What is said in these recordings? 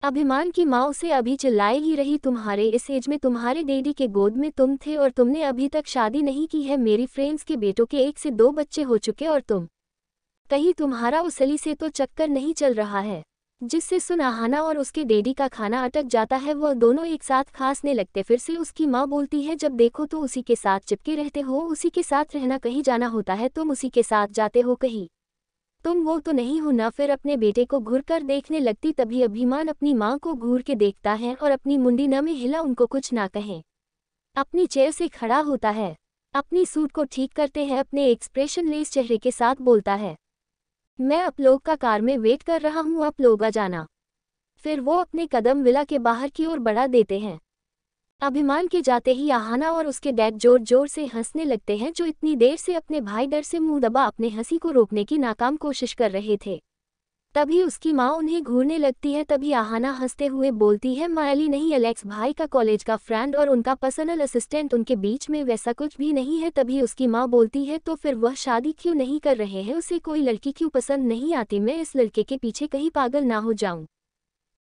अभिमान की माँ उसे अभी चिल्लाए ही रही, तुम्हारे इस एज में तुम्हारे डैडी के गोद में तुम थे और तुमने अभी तक शादी नहीं की है। मेरी फ्रेंड्स के बेटों के 1 से 2 बच्चे हो चुके और तुम, कहीं तुम्हारा उस अली से तो चक्कर नहीं चल रहा है। जिससे सुन आहाना और उसके डैडी का खाना अटक जाता है, वह दोनों एक साथ खांसने लगते। फिर से उसकी माँ बोलती है, जब देखो तो उसी के साथ चिपके रहते हो, उसी के साथ रहना, कहीं जाना होता है तुम उसी के साथ जाते हो, कहीं तुम वो तो नहीं हो ना। फिर अपने बेटे को घूर कर देखने लगती। तभी अभिमान अपनी माँ को घूर के देखता है और अपनी मुंडी न में हिला, उनको कुछ ना कहे अपनी चेयर से खड़ा होता है, अपनी सूट को ठीक करते हैं, अपने एक्सप्रेशन लेस चेहरे के साथ बोलता है, मैं आप लोग का कार में वेट कर रहा हूँ, आप लोग आ जाना। फिर वो अपने कदम विला के बाहर की ओर बढ़ा देते हैं। अभिमान के जाते ही आहाना और उसके डैड जोर जोर से हंसने लगते हैं, जो इतनी देर से अपने भाई डर से मुंह दबा अपने हंसी को रोकने की नाकाम कोशिश कर रहे थे। तभी उसकी माँ उन्हें घूरने लगती है। तभी आहाना हंसते हुए बोलती है, मायली नहीं, एलेक्स भाई का कॉलेज का फ्रेंड और उनका पर्सनल असिस्टेंट, उनके बीच में वैसा कुछ भी नहीं है। तभी उसकी माँ बोलती है, तो फिर वह शादी क्यों नहीं कर रहे हैं, उसे कोई लड़की क्यों पसंद नहीं आती, मैं इस लड़के के पीछे कहीं पागल ना हो जाऊं।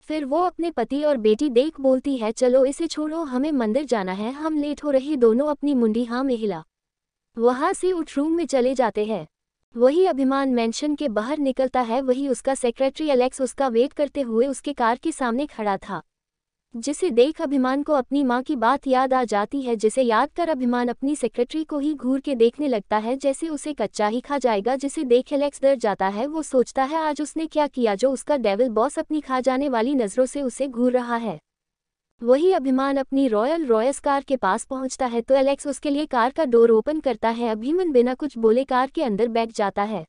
फिर वो अपने पति और बेटी देख बोलती है, चलो इसे छोड़ो, हमें मंदिर जाना है, हम लेट हो रहे। दोनों अपनी मुंडी हाँ में हिला वहां से उठ रूम में चले जाते हैं। वही अभिमान मेंशन के बाहर निकलता है। वही उसका सेक्रेटरी एलेक्स उसका वेट करते हुए उसके कार के सामने खड़ा था, जिसे देख अभिमान को अपनी माँ की बात याद आ जाती है, जिसे याद कर अभिमान अपनी सेक्रेटरी को ही घूर के देखने लगता है, जैसे उसे कच्चा ही खा जाएगा। जिसे देख एलेक्स डर जाता है। वो सोचता है, आज उसने क्या किया जो उसका डेविल बॉस अपनी खा जाने वाली नज़रों से उसे घूर रहा है। वही अभिमान अपनी रॉयल रॉयस कार के पास पहुंचता है तो एलेक्स उसके लिए कार का डोर ओपन करता है। अभिमान बिना कुछ बोले कार के अंदर बैठ जाता है।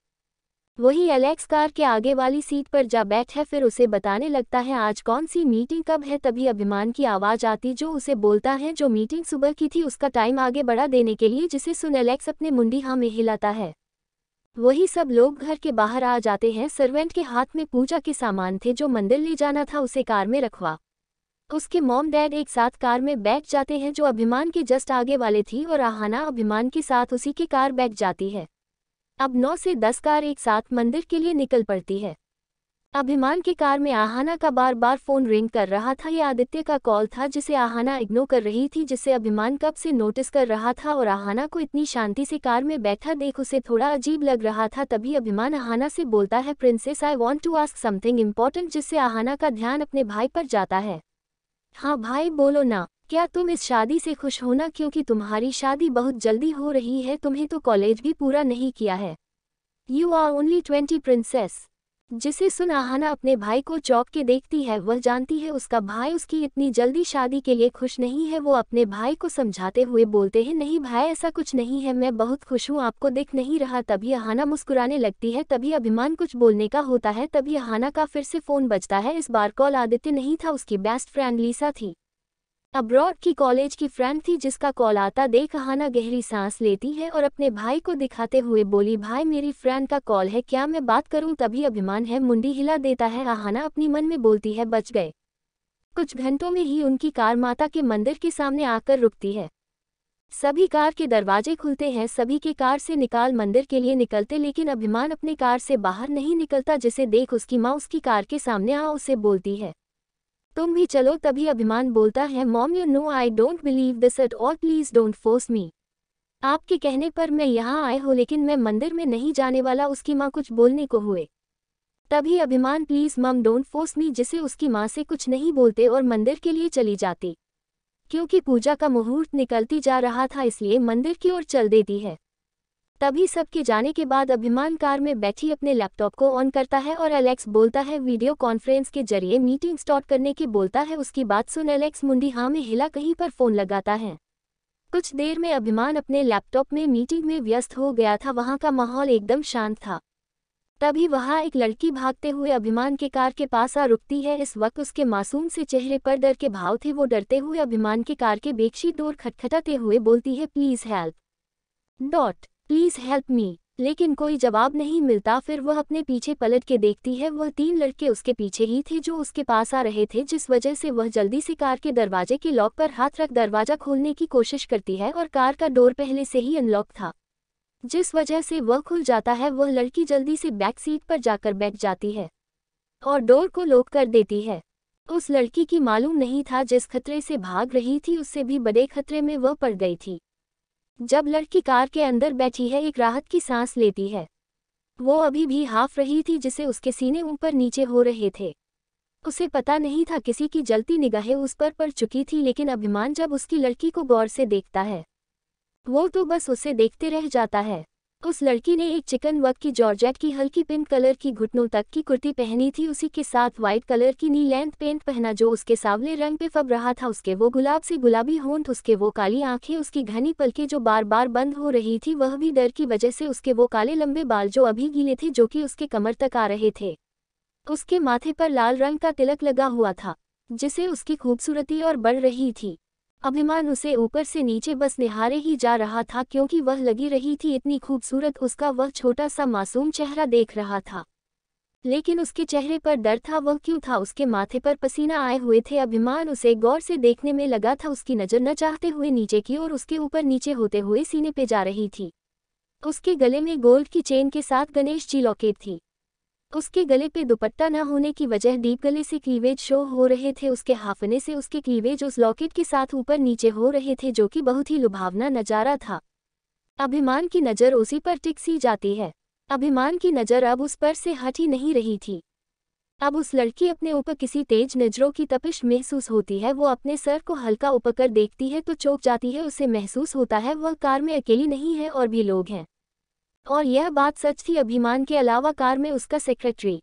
वही एलेक्स कार के आगे वाली सीट पर जा बैठ है। फिर उसे बताने लगता है, आज कौन सी मीटिंग कब है। तभी अभिमान की आवाज़ आती, जो उसे बोलता है, जो मीटिंग सुबह की थी उसका टाइम आगे बढ़ा देने के लिए। जिसे सुन एलेक्स अपने मुंडी हाँ में हिलाता है। वही सब लोग घर के बाहर आ जाते हैं। सर्वेंट के हाथ में पूजा के सामान थे, जो मंदिर ले जाना था उसे कार में रखवा। उसके मॉम डैड एक साथ कार में बैठ जाते हैं, जो अभिमान के जस्ट आगे वाले थी, और आहाना अभिमान के साथ उसी की कार बैठ जाती है। अब 9 से 10 कार एक साथ मंदिर के लिए निकल पड़ती है। अभिमान की कार में आहाना का बार बार फोन रिंग कर रहा था। यह आदित्य का कॉल था, जिसे आहाना इग्नोर कर रही थी, जिसे अभिमान कब से नोटिस कर रहा था। और आहाना को इतनी शांति से कार में बैठा देख उसे थोड़ा अजीब लग रहा था। तभी अभिमान आहाना से बोलता है, princess I want to ask something important. जिससे आहाना का ध्यान अपने भाई पर जाता है। हाँ भाई बोलो ना, क्या तुम इस शादी से खुश हो ना, क्योंकि तुम्हारी शादी बहुत जल्दी हो रही है, तुम्हें तो कॉलेज भी पूरा नहीं किया है। You are only 20 princess. जिसे सुन आहाना अपने भाई को चौंक के देखती है। वह जानती है उसका भाई उसकी इतनी जल्दी शादी के लिए खुश नहीं है। वो अपने भाई को समझाते हुए बोलते हैं, नहीं भाई ऐसा कुछ नहीं है, मैं बहुत खुश हूँ, आपको दिख नहीं रहा। तभी आहाना मुस्कुराने लगती है। तभी अभिमान कुछ बोलने का होता है। तभी आहाना का फिर से फोन बजता है। इस बार कॉल आदित्य नहीं था, उसकी बेस्ट फ्रेंड लीसा थी, अब्रॉड की कॉलेज की फ्रेंड थी। जिसका कॉल आता देख आहाना गहरी सांस लेती है और अपने भाई को दिखाते हुए बोली, भाई मेरी फ्रेंड का कॉल है, क्या मैं बात करूं। तभी अभिमान है मुंडी हिला देता है। आहाना अपनी मन में बोलती है, बच गए। कुछ घंटों में ही उनकी कार माता के मंदिर के सामने आकर रुकती है। सभी कार के दरवाजे खुलते हैं, सभी के कार से निकाल मंदिर के लिए निकलते, लेकिन अभिमान अपने कार से बाहर नहीं निकलता। जिसे देख उसकी माँ उसकी कार के सामने आ उसे बोलती है, तुम भी चलो। तभी अभिमान बोलता है, mom you know I don't believe this at all, please don't force me. आपके कहने पर मैं यहाँ आए हूँ, लेकिन मैं मंदिर में नहीं जाने वाला। उसकी माँ कुछ बोलने को हुए। तभी अभिमान, प्लीज मम डोंट फोर्स मी, जिसे उसकी माँ से कुछ नहीं बोलते और मंदिर के लिए चली जाती। क्योंकि पूजा का मुहूर्त निकलती जा रहा था, इसलिए मंदिर की ओर चल देती है। तभी सबके जाने के बाद अभिमान कार में बैठी अपने लैपटॉप को ऑन करता है और एलेक्स बोलता है, वीडियो कॉन्फ्रेंस के जरिए मीटिंग स्टार्ट करने की बोलता है। उसकी बात सुन एलेक्स मुंडी हाँ में हिला कहीं पर फोन लगाता है। कुछ देर में अभिमान अपने लैपटॉप में मीटिंग में व्यस्त हो गया था। वहाँ का माहौल एकदम शांत था। तभी वहाँ एक लड़की भागते हुए अभिमान के कार के पास आ रुकती है। इस वक्त उसके मासूम से चेहरे पर डर के भाव थे। वो डरते हुए अभिमान के कार के बैकसीट डोर खटखटाते हुए बोलती है, please help please help me. लेकिन कोई जवाब नहीं मिलता। फिर वह अपने पीछे पलट के देखती है। वह 3 लड़के उसके पीछे ही थे, जो उसके पास आ रहे थे, जिस वजह से वह जल्दी से कार के दरवाजे के लॉक पर हाथ रख दरवाजा खोलने की कोशिश करती है। और कार का डोर पहले से ही अनलॉक था, जिस वजह से वह खुल जाता है। वह लड़की जल्दी से बैक सीट पर जाकर बैठ जाती है और डोर को लॉक कर देती है। उस लड़की की मालूम नहीं था जिस खतरे से भाग रही थी उससे भी बड़े खतरे में वह पड़ गई थी। जब लड़की कार के अंदर बैठी है, एक राहत की सांस लेती है। वो अभी भी हाफ रही थी जिसे उसके सीने ऊपर नीचे हो रहे थे। उसे पता नहीं था किसी की जलती निगाहें उस पर पड़ चुकी थी, लेकिन अभिमान जब उसकी लड़की को गौर से देखता है वो तो बस उसे देखते रह जाता है। उस लड़की ने एक चिकन वर्क की जॉर्जेट की हल्की पिंक कलर की घुटनों तक की कुर्ती पहनी थी, उसी के साथ वाइट कलर की नी लेंथ पेंट पहना जो उसके सांवले रंग पे फब रहा था। उसके वो गुलाब से गुलाबी होंठ, उसके वो काली आंखें, उसकी घनी पलकें जो बार बार बंद हो रही थी, वह भी डर की वजह से। उसके वो काले लंबे बाल जो अभी गीले थे, जो कि उसके कमर तक आ रहे थे। उसके माथे पर लाल रंग का तिलक लगा हुआ था जिसे उसकी खूबसूरती और बढ़ रही थी। अभिमान उसे ऊपर से नीचे बस निहारे ही जा रहा था क्योंकि वह लगी रही थी इतनी खूबसूरत। उसका वह छोटा सा मासूम चेहरा देख रहा था, लेकिन उसके चेहरे पर डर था। वह क्यों था? उसके माथे पर पसीना आए हुए थे। अभिमान उसे गौर से देखने में लगा था। उसकी नज़र न चाहते हुए नीचे की और उसके ऊपर नीचे होते हुए सीने पे जा रही थी। उसके गले में गोल्ड की चेन के साथ गणेश जी लॉकेट थी। उसके गले पे दुपट्टा न होने की वजह डीप गले से क्लीवेज शो हो रहे थे। उसके हाफने से उसके क्लीवेज उस लॉकेट के साथ ऊपर नीचे हो रहे थे, जो कि बहुत ही लुभावना नजारा था। अभिमान की नज़र उसी पर टिक सी जाती है। अभिमान की नज़र अब उस पर से हट ही नहीं रही थी। अब उस लड़की अपने ऊपर किसी तेज नजरों की तपिश महसूस होती है। वो अपने सर को हल्का ऊपर देखती है तो चौंक जाती है। उसे महसूस होता है वह कार में अकेली नहीं है और भी लोग हैं। और यह बात सच थी। अभिमान के अलावा कार में उसका सेक्रेटरी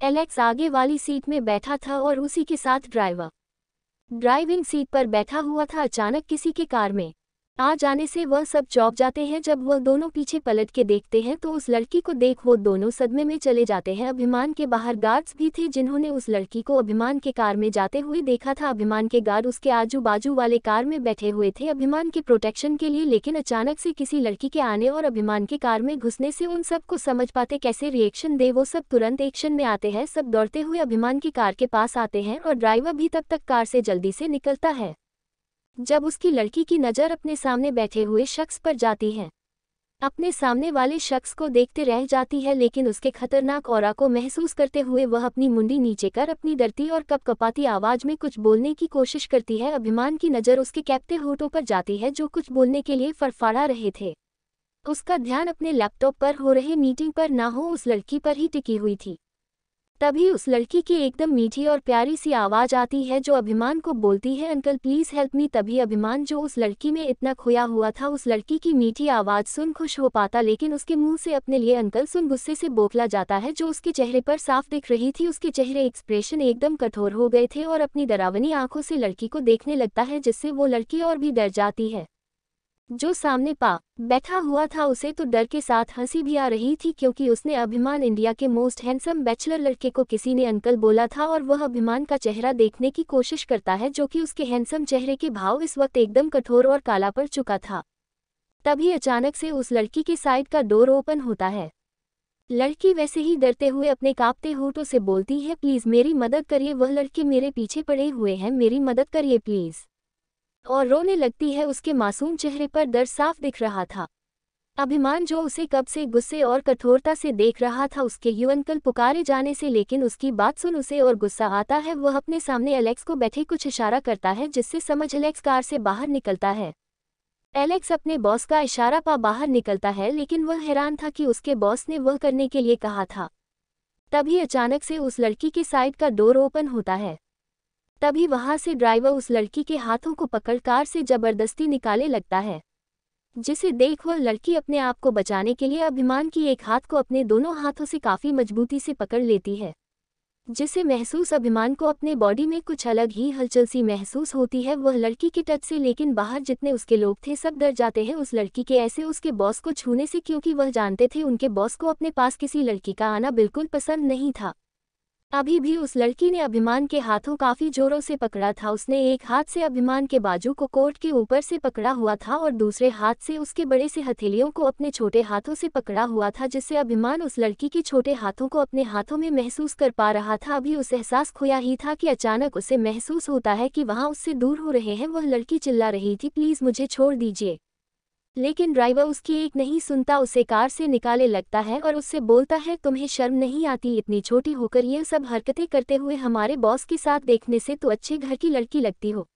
एलेक्स आगे वाली सीट में बैठा था और उसी के साथ ड्राइवर ड्राइविंग सीट पर बैठा हुआ था। अचानक किसी के कार में आ जाने से वह सब चौंक जाते हैं। जब वह दोनों पीछे पलट के देखते हैं तो उस लड़की को देख वो दोनों सदमे में चले जाते हैं। अभिमान के बाहर गार्ड्स भी थे जिन्होंने उस लड़की को अभिमान के कार में जाते हुए देखा था। अभिमान के गार्ड उसके आजू बाजू वाले कार में बैठे हुए थे अभिमान के प्रोटेक्शन के लिए, लेकिन अचानक से किसी लड़की के आने और अभिमान के कार में घुसने से उन सब को समझ पाते कैसे रिएक्शन दे। वो सब तुरंत एक्शन में आते हैं। सब दौड़ते हुए अभिमान की कार के पास आते हैं और ड्राइवर भी तब तक कार से जल्दी से निकलता है जब उसकी लड़की की नज़र अपने सामने बैठे हुए शख्स पर जाती है। अपने सामने वाले शख्स को देखते रह जाती है, लेकिन उसके खतरनाक ऑरा को महसूस करते हुए वह अपनी मुंडी नीचे कर अपनी डरती और कपकपाती आवाज में कुछ बोलने की कोशिश करती है। अभिमान की नज़र उसके कैप्टे होठों पर जाती है जो कुछ बोलने के लिए फड़फड़ा रहे थे। उसका ध्यान अपने लैपटॉप पर हो रहे मीटिंग पर ना हो, उस लड़की पर ही टिकी हुई थी। तभी उस लड़की की एकदम मीठी और प्यारी सी आवाज़ आती है जो अभिमान को बोलती है, अंकल प्लीज़ हेल्प मी। तभी अभिमान जो उस लड़की में इतना खोया हुआ था उस लड़की की मीठी आवाज़ सुन खुश हो पाता, लेकिन उसके मुंह से अपने लिए अंकल सुन गुस्से से बोखला जाता है जो उसके चेहरे पर साफ दिख रही थी। उसके चेहरे एक्सप्रेशन एकदम कठोर हो गए थे और अपनी डरावनी आंखों से लड़की को देखने लगता है, जिससे वो लड़की और भी डर जाती है। जो सामने बैठा हुआ था उसे तो डर के साथ हंसी भी आ रही थी, क्योंकि उसने अभिमान इंडिया के मोस्ट हैंडसम बैचलर लड़के को किसी ने अंकल बोला था और वह अभिमान का चेहरा देखने की कोशिश करता है, जो कि उसके हैंडसम चेहरे के भाव इस वक्त एकदम कठोर और काला पड़ चुका था। तभी अचानक से उस लड़की के साइड का डोर ओपन होता है। लड़की वैसे ही डरते हुए अपने कांपते होठों से बोलती है, प्लीज़ मेरी मदद करिए, वह लड़के मेरे पीछे पड़े हुए हैं, मेरी मदद करिए प्लीज़। और रोने लगती है। उसके मासूम चेहरे पर डर साफ दिख रहा था। अभिमान जो उसे कब से गुस्से और कठोरता से देख रहा था उसके यू अंकल पुकारे जाने से, लेकिन उसकी बात सुन उसे और गुस्सा आता है। वह अपने सामने एलेक्स को बैठे कुछ इशारा करता है, जिससे समझ एलेक्स कार से बाहर निकलता है। एलेक्स अपने बॉस का इशारा पा बाहर निकलता है, लेकिन वह हैरान था कि उसके बॉस ने वह करने के लिए कहा था। तभी अचानक से उस लड़की के साइड का डोर ओपन होता है। तभी वहां से ड्राइवर उस लड़की के हाथों को पकड़ कार से जबरदस्ती निकाले लगता है, जिसे देख वह लड़की अपने आप को बचाने के लिए अभिमान की एक हाथ को अपने दोनों हाथों से काफी मजबूती से पकड़ लेती है, जिसे महसूस अभिमान को अपने बॉडी में कुछ अलग ही हलचल सी महसूस होती है वह लड़की के टच से। लेकिन बाहर जितने उसके लोग थे सब डर जाते हैं उस लड़की के ऐसे उसके बॉस को छूने से, क्योंकि वह जानते थे उनके बॉस को अपने पास किसी लड़की का आना बिल्कुल पसंद नहीं था। अभी भी उस लड़की ने अभिमान के हाथों काफी जोरों से पकड़ा था। उसने एक हाथ से अभिमान के बाजू को कोट के ऊपर से पकड़ा हुआ था और दूसरे हाथ से उसके बड़े से हथेलियों को अपने छोटे हाथों से पकड़ा हुआ था, जिससे अभिमान उस लड़की के छोटे हाथों को अपने हाथों में महसूस कर पा रहा था। अभी उस एहसास खोया ही था कि अचानक उसे महसूस होता है कि वहां उससे दूर हो रहे हैं। वह लड़की चिल्ला रही थी, प्लीज मुझे छोड़ दीजिए, लेकिन ड्राइवर उसकी एक नहीं सुनता, उसे कार से निकाले लगता है और उससे बोलता है तुम्हें शर्म नहीं आती, इतनी छोटी होकर यह सब हरकतें करते हुए हमारे बॉस के साथ, देखने से तो अच्छे घर की लड़की लगती हो।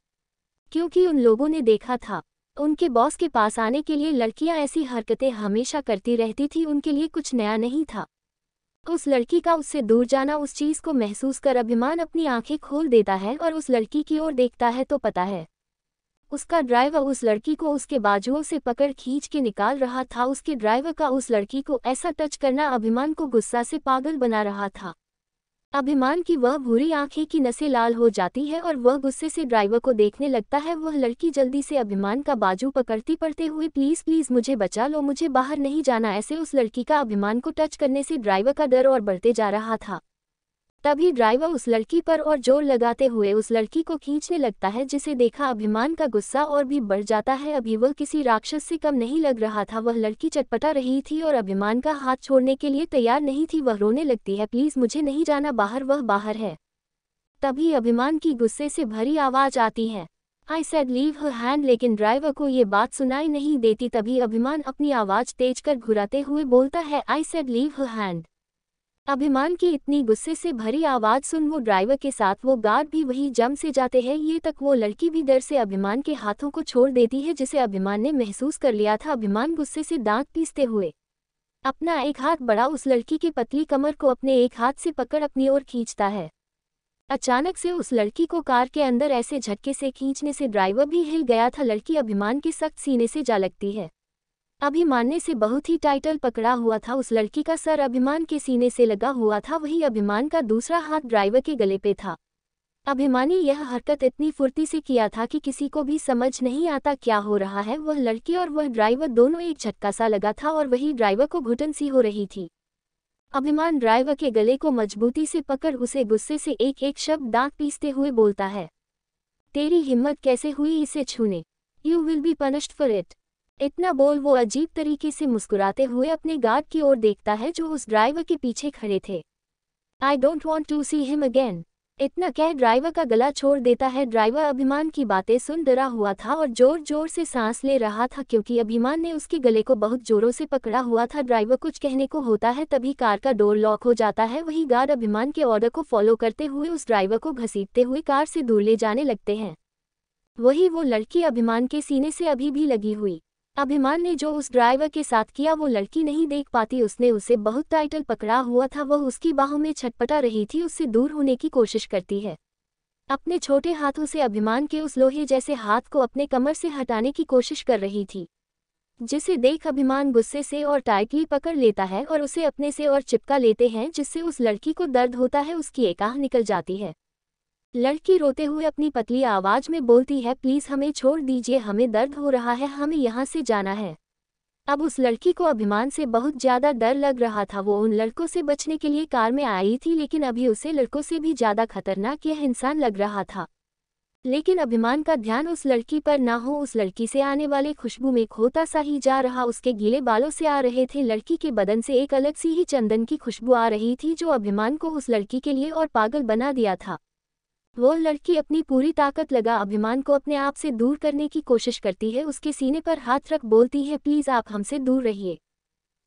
क्योंकि उन लोगों ने देखा था उनके बॉस के पास आने के लिए लड़कियां ऐसी हरकतें हमेशा करती रहती थी, उनके लिए कुछ नया नहीं था। उस लड़की का उससे दूर जाना, उस चीज को महसूस कर अभिमान अपनी आंखें खोल देता है और उस लड़की की ओर देखता है तो पता है उसका ड्राइवर उस लड़की को उसके बाजुओं से पकड़ खींच के निकाल रहा था। उसके ड्राइवर का उस लड़की को ऐसा टच करना अभिमान को गुस्सा से पागल बना रहा था। अभिमान की वह भूरी आंखें की नसें लाल हो जाती है और वह गुस्से से ड्राइवर को देखने लगता है। वह लड़की जल्दी से अभिमान का बाजू पकड़ती पड़ते हुए प्लीज प्लीज मुझे बचा लो, मुझे बाहर नहीं जाना, ऐसे उस लड़की का अभिमान को टच करने से ड्राइवर का डर और बढ़ते जा रहा था। तभी ड्राइवर उस लड़की पर और जोर लगाते हुए उस लड़की को खींचने लगता है, जिसे देखा अभिमान का गुस्सा और भी बढ़ जाता है। अभी वह किसी राक्षस से कम नहीं लग रहा था। वह लड़की चटपटा रही थी और अभिमान का हाथ छोड़ने के लिए तैयार नहीं थी। वह रोने लगती है प्लीज मुझे नहीं जाना बाहर, वह बाहर है। तभी अभिमान की गुस्से से भरी आवाज आती है I said leave her hand, लेकिन ड्राइवर को ये बात सुनाई नहीं देती। तभी अभिमान अपनी आवाज तेज कर घुराते हुए बोलता है I said leave her hand. अभिमान की इतनी गुस्से से भरी आवाज सुन वो ड्राइवर के साथ वो गार्ड भी वही जम से जाते हैं। ये तक वो लड़की भी डर से अभिमान के हाथों को छोड़ देती है, जिसे अभिमान ने महसूस कर लिया था। अभिमान गुस्से से दांत पीसते हुए अपना एक हाथ बढ़ा उस लड़की की पतली कमर को अपने एक हाथ से पकड़ अपनी ओर खींचता है। अचानक से उस लड़की को कार के अंदर ऐसे झटके से खींचने से ड्राइवर भी हिल गया था। लड़की अभिमान के सख्त सीने से जा लगती है। अभिमान ने से बहुत ही टाइटल पकड़ा हुआ था। उस लड़की का सर अभिमान के सीने से लगा हुआ था, वही अभिमान का दूसरा हाथ ड्राइवर के गले पे था। अभिमान ने यह हरकत इतनी फुर्ती से किया था कि किसी को भी समझ नहीं आता क्या हो रहा है। वह लड़की और वह ड्राइवर दोनों एक झटका सा लगा था और वही ड्राइवर को घुटन सी हो रही थी। अभिमान ड्राइवर के गले को मजबूती से पकड़ उसे गुस्से से एक एक शब्द दांत पीसते हुए बोलता है तेरी हिम्मत कैसे हुई इसे छूने, you will be punished for it. इतना बोल वो अजीब तरीके से मुस्कुराते हुए अपने गार्ड की ओर देखता है जो उस ड्राइवर के पीछे खड़े थे। I don't want to see him again. इतना कह ड्राइवर का गला छोड़ देता है। ड्राइवर अभिमान की बातें सुन डरा हुआ था और जोर जोर से सांस ले रहा था, क्योंकि अभिमान ने उसके गले को बहुत जोरों से पकड़ा हुआ था। ड्राइवर कुछ कहने को होता है, तभी कार का डोर लॉक हो जाता है। वही गार्ड अभिमान के ऑर्डर को फॉलो करते हुए उस ड्राइवर को घसीटते हुए कार से दूर ले जाने लगते हैं। वही वो लड़की अभिमान के सीने से अभी भी लगी हुई। अभिमान ने जो उस ड्राइवर के साथ किया वो लड़की नहीं देख पाती। उसने उसे बहुत टाइटल पकड़ा हुआ था, वह उसकी बाहों में छटपटा रही थी, उससे दूर होने की कोशिश करती है। अपने छोटे हाथों से अभिमान के उस लोहे जैसे हाथ को अपने कमर से हटाने की कोशिश कर रही थी, जिसे देख अभिमान गुस्से से और टाइटली पकड़ लेता है और उसे अपने से और चिपका लेते हैं, जिससे उस लड़की को दर्द होता है, उसकी एक आह निकल जाती है। लड़की रोते हुए अपनी पतली आवाज में बोलती है प्लीज हमें छोड़ दीजिए, हमें दर्द हो रहा है, हमें यहाँ से जाना है। अब उस लड़की को अभिमान से बहुत ज्यादा डर लग रहा था। वो उन लड़कों से बचने के लिए कार में आई थी, लेकिन अभी उसे लड़कों से भी ज्यादा खतरनाक यह इंसान लग रहा था। लेकिन अभिमान का ध्यान उस लड़की पर ना हो, उस लड़की से आने वाले खुशबू में खोता सा ही जा रहा। उसके गीले बालों से आ रहे थे, लड़की के बदन से एक अलग सी ही चंदन की खुशबू आ रही थी, जो अभिमान को उस लड़की के लिए और पागल बना दिया था। वो लड़की अपनी पूरी ताकत लगा अभिमान को अपने आप से दूर करने की कोशिश करती है। उसके सीने पर हाथ रख बोलती है प्लीज आप हमसे दूर रहिए,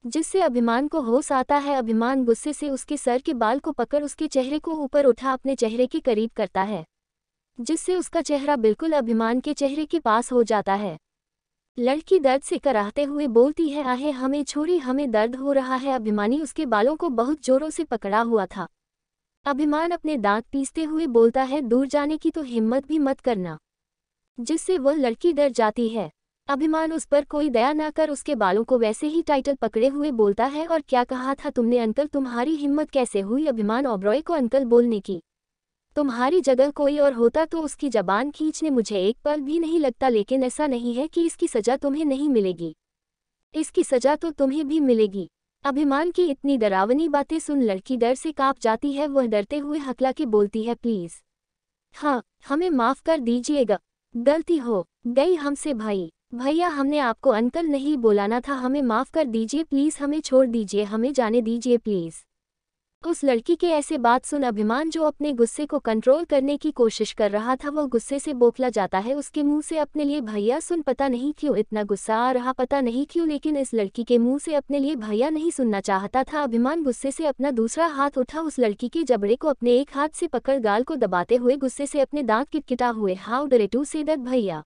जिससे अभिमान को होश आता है। अभिमान गुस्से से उसके सर के बाल को पकड़ उसके चेहरे को ऊपर उठा अपने चेहरे के करीब करता है, जिससे उसका चेहरा बिल्कुल अभिमान के चेहरे के पास हो जाता है। लड़की दर्द से कराहते हुए बोलती है आहे हमें छोड़ी, हमें दर्द हो रहा है। अभिमानी उसके बालों को बहुत जोरों से पकड़ा हुआ था। अभिमान अपने दांत पीसते हुए बोलता है दूर जाने की तो हिम्मत भी मत करना, जिससे वह लड़की डर जाती है। अभिमान उस पर कोई दया ना कर उसके बालों को वैसे ही टाइटल पकड़े हुए बोलता है और क्या कहा था तुमने अंकल, तुम्हारी हिम्मत कैसे हुई अभिमान ओबरॉय को अंकल बोलने की? तुम्हारी जगह कोई और होता तो उसकी जबान खींचने मुझे एक पल भी नहीं लगता, लेकिन ऐसा नहीं है कि इसकी सजा तुम्हें नहीं मिलेगी, इसकी सजा तो तुम्हें भी मिलेगी। अभिमान की इतनी डरावनी बातें सुन लड़की डर से कांप जाती है। वह डरते हुए हकला के बोलती है प्लीज हाँ हमें माफ कर दीजिएगा, गलती हो गई हमसे भाई, भैया हमने आपको अंकल नहीं बुलाना था, हमें माफ कर दीजिए प्लीज, हमें छोड़ दीजिए, हमें जाने दीजिए प्लीज। उस लड़की के ऐसे बात सुन अभिमान जो अपने गुस्से को कंट्रोल करने की कोशिश कर रहा था वो गुस्से से बोखला जाता है उसके मुंह से अपने लिए भैया सुन। पता नहीं क्यों इतना गुस्सा आ रहा, पता नहीं क्यों, लेकिन इस लड़की के मुंह से अपने लिए भैया नहीं सुनना चाहता था। अभिमान गुस्से से अपना दूसरा हाथ उठा, उस लड़की के जबड़े को अपने एक हाथ से पकड़ गाल को दबाते हुए गुस्से से अपने दांत किटकिटा हुए हाउ डरे टू से दैट भैया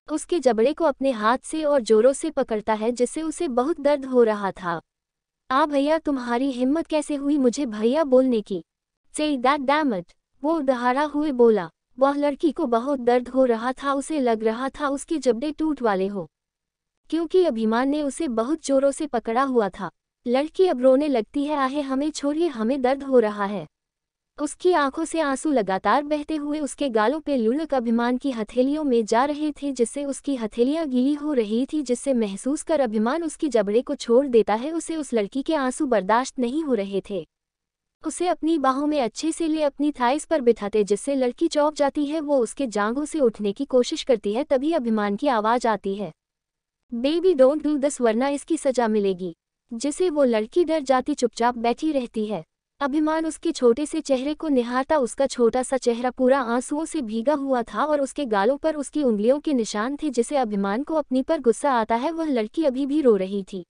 उसके जबड़े को अपने हाथ से और जोरों से पकड़ता है जिससे उसे बहुत दर्द हो रहा था। भैया तुम्हारी हिम्मत कैसे हुई मुझे भैया बोलने की? से दैट डैम इट, वो दहाड़ा हुए बोला। वह लड़की को बहुत दर्द हो रहा था, उसे लग रहा था उसके जबड़े टूट वाले हो, क्योंकि अभिमान ने उसे बहुत जोरों से पकड़ा हुआ था। लड़की अब रोने लगती है, आहे हमें छोड़िए, हमें दर्द हो रहा है। उसकी आंखों से आंसू लगातार बहते हुए उसके गालों पे लुढ़क अभिमान की हथेलियों में जा रहे थे जिससे उसकी हथेलियां गीली हो रही थी, जिससे महसूस कर अभिमान उसकी जबड़े को छोड़ देता है। उसे उस लड़की के आंसू बर्दाश्त नहीं हो रहे थे। उसे अपनी बाहों में अच्छे से ले अपनी थाइस पर बिठाते जिससे लड़की चौंक जाती है। वो उसके जांघों से उठने की कोशिश करती है, तभी अभिमान की आवाज आती है, बेबी डोंट डू दिस वरना इसकी सजा मिलेगी। जिसे वो लड़की डर जाती चुपचाप बैठी रहती है। अभिमान उसके छोटे से चेहरे को निहारता, उसका छोटा सा चेहरा पूरा आंसुओं से भीगा हुआ था और उसके गालों पर उसकी उंगलियों के निशान थे। जिसे अभिमान को अपनी पर गुस्सा आता है, वह लड़की अभी भी रो रही थी।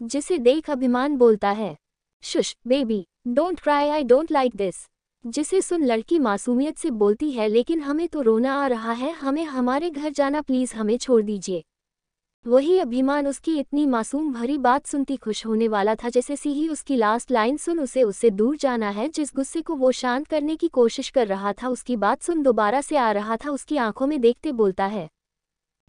जिसे देख अभिमान बोलता है, shush baby don't cry, I don't like this. जिसे सुन लड़की मासूमियत से बोलती है, लेकिन हमें तो रोना आ रहा है, हमें हमारे घर जाना, प्लीज हमें छोड़ दीजिए। वही अभिमान उसकी इतनी मासूम भरी बात सुनती खुश होने वाला था जैसे सी ही उसकी लास्ट लाइन सुन उसे उससे दूर जाना है। जिस गुस्से को वो शांत करने की कोशिश कर रहा था उसकी बात सुन दोबारा से आ रहा था, उसकी आंखों में देखते बोलता है,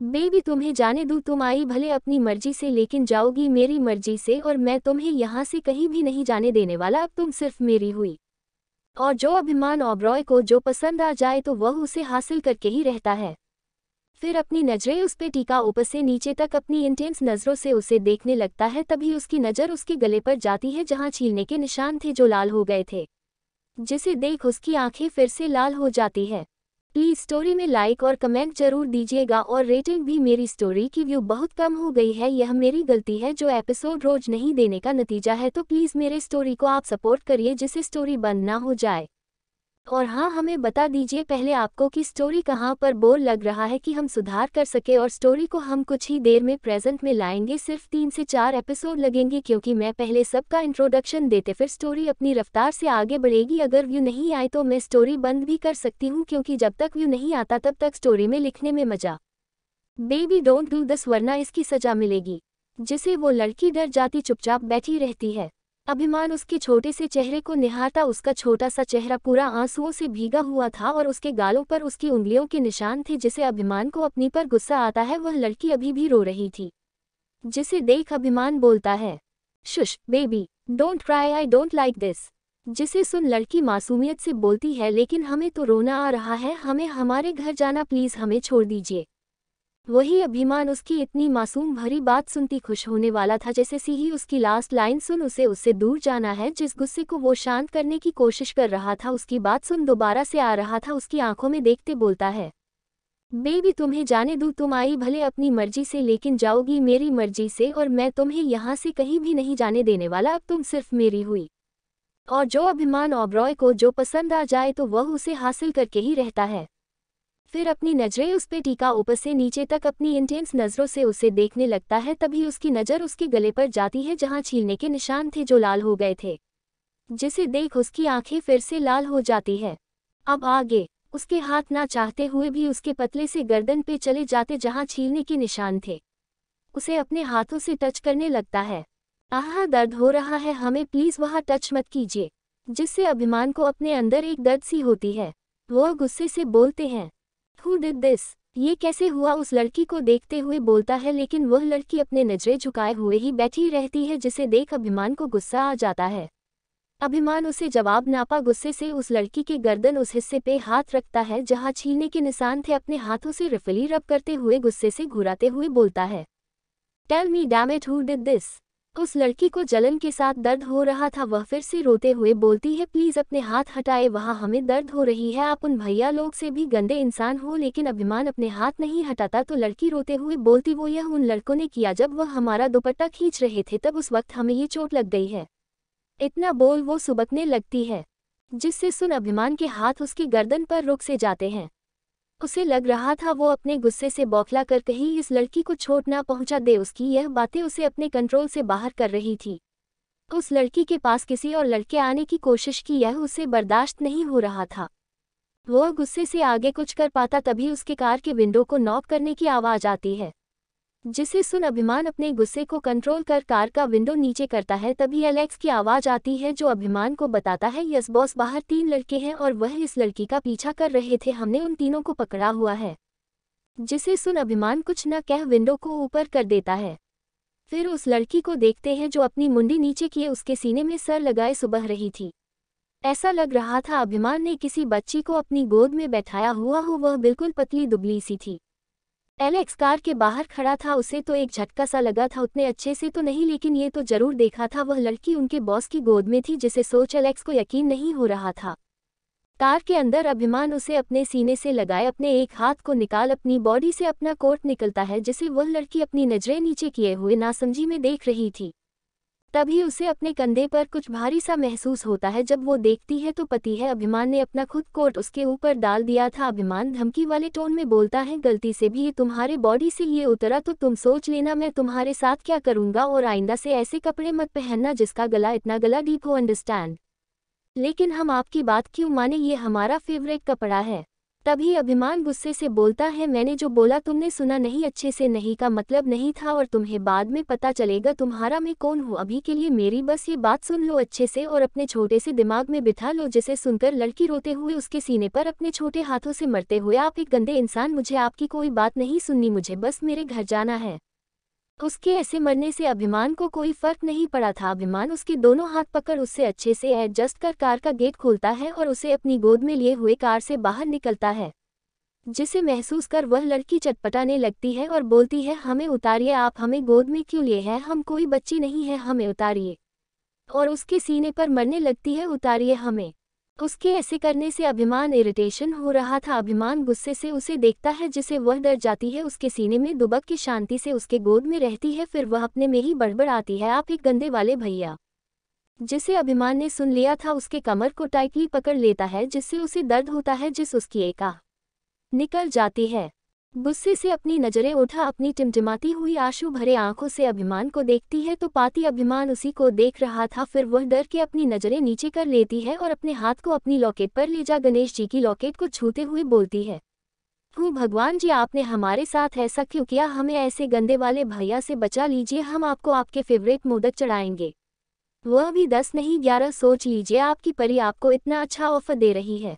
बेबी तुम्हें जाने दूँ, तुम आई भले अपनी मर्जी से लेकिन जाओगी मेरी मर्जी से, और मैं तुम्हें यहाँ से कहीं भी नहीं जाने देने वाला। अब तुम सिर्फ मेरी हुई। और जो अभिमान ओबरॉय को जो पसंद आ जाए तो वह उसे हासिल करके ही रहता है। फिर अपनी नजरें उस पे टीका, ऊपर से नीचे तक अपनी इंटेंस नजरों से उसे देखने लगता है। तभी उसकी नज़र उसके गले पर जाती है जहां छीलने के निशान थे जो लाल हो गए थे। जिसे देख उसकी आंखें फिर से लाल हो जाती है। प्लीज स्टोरी में लाइक और कमेंट जरूर दीजिएगा और रेटिंग भी। मेरी स्टोरी की व्यू बहुत कम हो गई है, यह मेरी गलती है जो एपिसोड रोज नहीं देने का नतीजा है। तो प्लीज मेरे स्टोरी को आप सपोर्ट करिए जिससे स्टोरी बंद ना हो जाए। और हाँ, हमें बता दीजिए पहले आपको कि स्टोरी कहाँ पर बोर लग रहा है कि हम सुधार कर सके। और स्टोरी को हम कुछ ही देर में प्रेजेंट में लाएंगे, सिर्फ 3 से 4 एपिसोड लगेंगे क्योंकि मैं पहले सबका इंट्रोडक्शन देते फिर स्टोरी अपनी रफ्तार से आगे बढ़ेगी। अगर व्यू नहीं आए तो मैं स्टोरी बंद भी कर सकती हूँ क्योंकि जब तक व्यू नहीं आता तब तक स्टोरी में लिखने में मजा। बेबी डोंट डू दिस वरना इसकी सजा मिलेगी। जिसे वो लड़की डर जाती चुपचाप बैठी रहती है। अभिमान उसके छोटे से चेहरे को निहारता, उसका छोटा सा चेहरा पूरा आंसुओं से भीगा हुआ था और उसके गालों पर उसकी उंगलियों के निशान थे। जिसे अभिमान को अपनी पर गुस्सा आता है, वह लड़की अभी भी रो रही थी। जिसे देख अभिमान बोलता है, shush baby don't cry, I don't like this. जिसे सुन लड़की मासूमियत से बोलती है, लेकिन हमें तो रोना आ रहा है, हमें हमारे घर जाना, प्लीज हमें छोड़ दीजिए। वही अभिमान उसकी इतनी मासूम भरी बात सुनती खुश होने वाला था जैसे सी ही उसकी लास्ट लाइन सुन उसे उससे दूर जाना है। जिस गुस्से को वो शांत करने की कोशिश कर रहा था उसकी बात सुन दोबारा से आ रहा था, उसकी आंखों में देखते बोलता है, बेबी तुम्हें जाने दूँ, तुम आई भले अपनी मर्जी से लेकिन जाओगी मेरी मर्जी से, और मैं तुम्हें यहाँ से कहीं भी नहीं जाने देने वाला। अब तुम सिर्फ मेरी हुई। और जो अभिमान ओबरॉय को जो पसंद आ जाए तो वह उसे हासिल करके ही रहता है। फिर अपनी नजरें उस पे टीका, ऊपर से नीचे तक अपनी इंटेंस नजरों से उसे देखने लगता है। तभी उसकी नज़र उसके गले पर जाती है जहां छीलने के निशान थे जो लाल हो गए थे। जिसे देख उसकी आंखें फिर से लाल हो जाती है। अब आगे उसके हाथ ना चाहते हुए भी उसके पतले से गर्दन पे चले जाते जहां छीलने के निशान थे। उसे अपने हाथों से टच करने लगता है। आहा दर्द हो रहा है, हमें प्लीज वहां टच मत कीजिए। जिससे अभिमान को अपने अंदर एक दर्द सी होती है। वह गुस्से से बोलते हैं, Who did this? ये कैसे हुआ? उस लड़की को देखते हुए बोलता है, लेकिन वह लड़की अपने नजरें झुकाए हुए ही बैठी रहती है। जिसे देख अभिमान को गुस्सा आ जाता है। अभिमान उसे जवाब नापा गुस्से से उस लड़की के गर्दन उस हिस्से पे हाथ रखता है जहां छीलने के निशान थे। अपने हाथों से रिफिली रब करते हुए गुस्से से घुराते हुए बोलता है, tell me damn it, who did this? उस लड़की को जलन के साथ दर्द हो रहा था। वह फिर से रोते हुए बोलती है, प्लीज अपने हाथ हटाए, वहाँ हमें दर्द हो रही है, आप उन भैया लोग से भी गंदे इंसान हो। लेकिन अभिमान अपने हाथ नहीं हटाता तो लड़की रोते हुए बोलती, वो यह उन लड़कों ने किया जब वह हमारा दुपट्टा खींच रहे थे, तब उस वक्त हमें ये चोट लग गई है। इतना बोल वो सुबकने लगती है, जिससे सुन अभिमान के हाथ उसकी गर्दन पर रुक से जाते हैं। उसे लग रहा था वो अपने गुस्से से बौखला कर कहीं इस लड़की को चोट ना पहुंचा दे। उसकी यह बातें उसे अपने कंट्रोल से बाहर कर रही थी। उस लड़की के पास किसी और लड़के आने की कोशिश की, यह उसे बर्दाश्त नहीं हो रहा था। वह गुस्से से आगे कुछ कर पाता तभी उसके कार के विंडो को नॉक करने की आवाज़ आती है, जिसे सुन अभिमान अपने गुस्से को कंट्रोल कर कार का विंडो नीचे करता है। तभी एलेक्स की आवाज़ आती है जो अभिमान को बताता है, यस बॉस, बाहर 3 लड़के हैं और वह इस लड़की का पीछा कर रहे थे, हमने उन तीनों को पकड़ा हुआ है। जिसे सुन अभिमान कुछ न कह विंडो को ऊपर कर देता है। फिर उस लड़की को देखते हैं जो अपनी मुंडी नीचे किए उसके सीने में सर लगाए सुबह रही थी। ऐसा लग रहा था अभिमान ने किसी बच्ची को अपनी गोद में बैठाया हुआ हो, वह बिल्कुल पतली दुबली सी थी। एलेक्स कार के बाहर खड़ा था, उसे तो एक झटका सा लगा था, उतने अच्छे से तो नहीं लेकिन ये तो जरूर देखा था वह लड़की उनके बॉस की गोद में थी, जिसे सोच एलेक्स को यकीन नहीं हो रहा था। कार के अंदर अभिमान उसे अपने सीने से लगाए अपने एक हाथ को निकाल अपनी बॉडी से अपना कोट निकलता है, जिसे वह लड़की अपनी नजरें नीचे किए हुए नासमझी में देख रही थी। तभी उसे अपने कंधे पर कुछ भारी सा महसूस होता है। जब वो देखती है तो पति है, अभिमान ने अपना खुद कोट उसके ऊपर डाल दिया था। अभिमान धमकी वाले टोन में बोलता है, गलती से भी ये तुम्हारे बॉडी से ये उतरा तो तुम सोच लेना मैं तुम्हारे साथ क्या करूंगा, और आइंदा से ऐसे कपड़े मत पहनना जिसका गला डीप हो, अंडरस्टैंड। लेकिन हम आपकी बात क्यों माने, ये हमारा फेवरेट कपड़ा है। तभी अभिमान गुस्से से बोलता है, मैंने जो बोला तुमने सुना नहीं, अच्छे से नहीं का मतलब नहीं था और तुम्हें बाद में पता चलेगा तुम्हारा मैं कौन हूँ। अभी के लिए मेरी बस ये बात सुन लो अच्छे से और अपने छोटे से दिमाग में बिठा लो। जिसे सुनकर लड़की रोते हुए उसके सीने पर अपने छोटे हाथों से मरते हुए, आप एक गंदे इंसान, मुझे आपकी कोई बात नहीं सुननी, मुझे बस मेरे घर जाना है। उसके ऐसे मरने से अभिमान को कोई फर्क नहीं पड़ा था। अभिमान उसके दोनों हाथ पकड़ उससे अच्छे से एडजस्ट कर कार का गेट खोलता है और उसे अपनी गोद में लिए हुए कार से बाहर निकलता है, जिसे महसूस कर वह लड़की चटपटाने लगती है और बोलती है, हमें उतारिए, आप हमें गोद में क्यों लिए हैं, हम कोई बच्ची नहीं है, हमें उतारिए। और उसके सीने पर मरने लगती है, उतारिए हमें। उसके ऐसे करने से अभिमान इरिटेशन हो रहा था। अभिमान गुस्से से उसे देखता है, जिसे वह डर जाती है, उसके सीने में दुबक के शांति से उसके गोद में रहती है। फिर वह अपने में ही बड़बड़ाती है, आप एक गंदे वाले भैया। जिसे अभिमान ने सुन लिया था उसके कमर को टाइटली पकड़ लेता है, जिससे उसे दर्द होता है, जिस उसकी एका निकल जाती है। गुस्से से अपनी नजरें उठा अपनी टिमटिमाती हुई आंसू भरे आंखों से अभिमान को देखती है तो पाती अभिमान उसी को देख रहा था। फिर वह डर के अपनी नजरें नीचे कर लेती है और अपने हाथ को अपनी लॉकेट पर ले जा गणेश जी की लॉकेट को छूते हुए बोलती है, भगवान जी, आपने हमारे साथ ऐसा क्यों किया, हमें ऐसे गंदे वाले भैया से बचा लीजिए, हम आपको आपके फेवरेट मोदक चढ़ाएंगे। वह भी 10 नहीं 11, सोच लीजिए, आपकी परी आपको इतना अच्छा ऑफर दे रही है,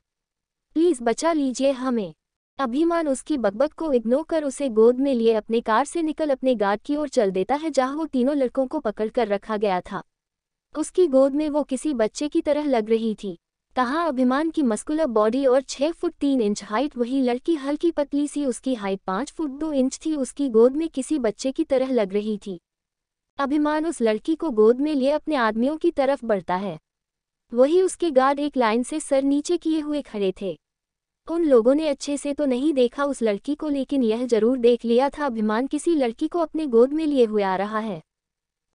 प्लीज बचा लीजिए हमें। अभिमान उसकी बकबक को इग्नोर कर उसे गोद में लिए अपने कार से निकल अपने गार्ड की ओर चल देता है, जहां वो तीनों लड़कों को पकड़ कर रखा गया था। उसकी गोद में वो किसी बच्चे की तरह लग रही थी। कहाँ अभिमान की मस्कुलर बॉडी और 6 फुट 3 इंच हाइट, वही लड़की हल्की पतली सी, उसकी हाइट 5 फुट 2 इंच थी, उसकी गोद में किसी बच्चे की तरह लग रही थी। अभिमान उस लड़की को गोद में लिए अपने आदमियों की तरफ बढ़ता है। वही उसके गार्ड एक लाइन से सर नीचे किए हुए खड़े थे। उन लोगों ने अच्छे से तो नहीं देखा उस लड़की को, लेकिन यह जरूर देख लिया था अभिमान किसी लड़की को अपने गोद में लिए हुए आ रहा है,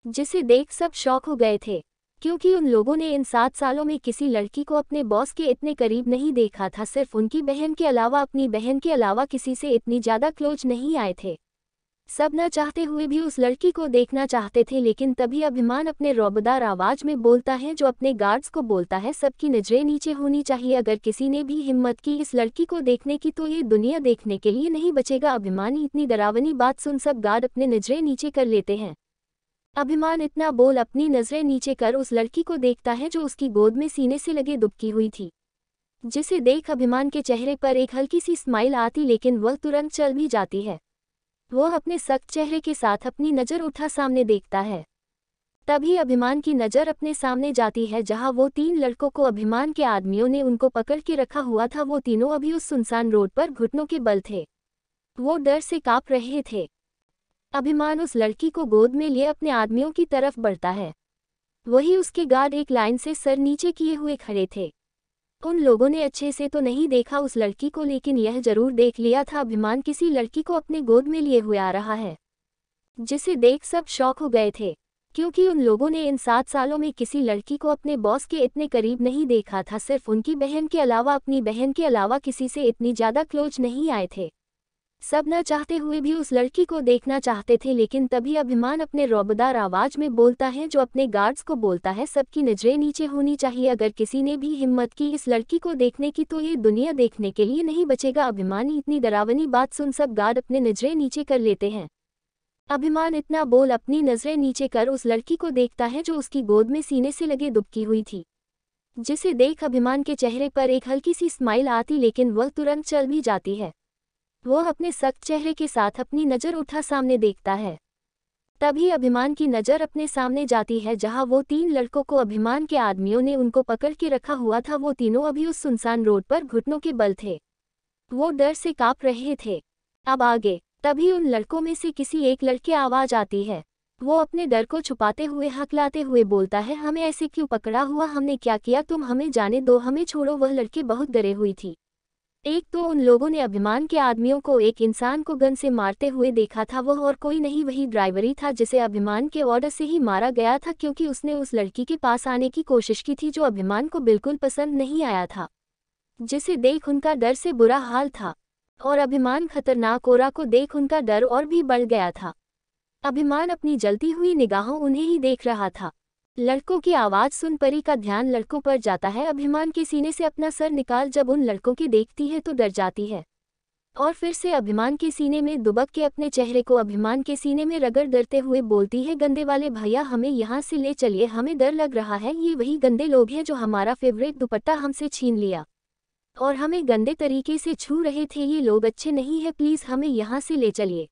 जिसे देख सब शॉक हो गए थे, क्योंकि उन लोगों ने इन 7 सालों में किसी लड़की को अपने बॉस के इतने करीब नहीं देखा था। सिर्फ उनकी बहन के अलावा, अपनी बहन के अलावा किसी से इतनी ज़्यादा क्लोज नहीं आए थे। सब न चाहते हुए भी उस लड़की को देखना चाहते थे। लेकिन तभी अभिमान अपने रौबदार आवाज में बोलता है, जो अपने गार्ड्स को बोलता है, सबकी नजरें नीचे होनी चाहिए, अगर किसी ने भी हिम्मत की इस लड़की को देखने की तो ये दुनिया देखने के लिए नहीं बचेगा। अभिमान इतनी डरावनी बात सुन सब गार्ड अपने नजरें नीचे कर लेते हैं। अभिमान इतना बोल अपनी नजरें नीचे कर उस लड़की को देखता है जो उसकी गोद में सीने से लगे दुबकी हुई थी, जिसे देख अभिमान के चेहरे पर एक हल्की सी स्माइल आती, लेकिन वह तुरंत चल भी जाती है। वह अपने सख्त चेहरे के साथ अपनी नज़र उठा सामने देखता है। तभी अभिमान की नज़र अपने सामने जाती है, जहां वो 3 लड़कों को अभिमान के आदमियों ने उनको पकड़ के रखा हुआ था। वो तीनों अभी उस सुनसान रोड पर घुटनों के बल थे। वो डर से कांप रहे थे। अभिमान उस लड़की को गोद में लिए अपने आदमियों की तरफ बढ़ता है। वही उसके गार्ड एक लाइन से सर नीचे किए हुए खड़े थे। उन लोगों ने अच्छे से तो नहीं देखा उस लड़की को, लेकिन यह जरूर देख लिया था अभिमान किसी लड़की को अपने गोद में लिए हुए आ रहा है, जिसे देख सब शॉक हो गए थे, क्योंकि उन लोगों ने इन 7 सालों में किसी लड़की को अपने बॉस के इतने करीब नहीं देखा था, सिर्फ उनकी बहन के अलावा, अपनी बहन के अलावा किसी से इतनी ज़्यादा क्लोज नहीं आए थे। सब न चाहते हुए भी उस लड़की को देखना चाहते थे, लेकिन तभी अभिमान अपने रौबदार आवाज में बोलता है, जो अपने गार्ड्स को बोलता है, सबकी नजरें नीचे होनी चाहिए। अगर किसी ने भी हिम्मत की इस लड़की को देखने की तो ये दुनिया देखने के लिए नहीं बचेगा। अभिमान इतनी डरावनी बात सुन सब गार्ड अपने नजरें नीचे कर लेते हैं। अभिमान इतना बोल अपनी नजरें नीचे कर उस लड़की को देखता है जो उसकी गोद में सीने से लगे दुबकी हुई थी, जिसे देख अभिमान के चेहरे पर एक हल्की सी स्माइल आती, लेकिन वह तुरंत चल भी जाती है। वह अपने सख्त चेहरे के साथ अपनी नज़र उठा सामने देखता है। तभी अभिमान की नज़र अपने सामने जाती है जहां वो 3 लड़कों को अभिमान के आदमियों ने उनको पकड़ के रखा हुआ था। वो तीनों अभी उस सुनसान रोड पर घुटनों के बल थे। वो डर से कांप रहे थे। अब आगे। तभी उन लड़कों में से किसी एक लड़के आवाज आती है। वो अपने डर को छुपाते हुए हकलाते हुए बोलता है, हमें ऐसे क्यों पकड़ा हुआ, हमने क्या किया, तुम हमें जाने दो, हमें छोड़ो। वह लड़के बहुत डरे हुई थी। एक तो उन लोगों ने अभिमान के आदमियों को एक इंसान को गन से मारते हुए देखा था। वह और कोई नहीं, वही ड्राइवर ही था जिसे अभिमान के ऑर्डर से ही मारा गया था, क्योंकि उसने उस लड़की के पास आने की कोशिश की थी जो अभिमान को बिल्कुल पसंद नहीं आया था, जिसे देख उनका डर से बुरा हाल था। और अभिमान खतरनाक ओरा को देख उनका डर और भी बढ़ गया था। अभिमान अपनी जलती हुई निगाहों उन्हें ही देख रहा था। लड़कों की आवाज़ सुन परी का ध्यान लड़कों पर जाता है। अभिमान के सीने से अपना सर निकाल जब उन लड़कों की देखती है तो डर जाती है, और फिर से अभिमान के सीने में दुबक के अपने चेहरे को अभिमान के सीने में रगड़ डरते हुए बोलती है, गंदे वाले भैया, हमें यहाँ से ले चलिए, हमें डर लग रहा है। ये वही गंदे लोग हैं जो हमारा फेवरेट दुपट्टा हमसे छीन लिया और हमें गंदे तरीके से छू रहे थे। ये लोग अच्छे नहीं है, प्लीज़ हमें यहाँ से ले चलिए।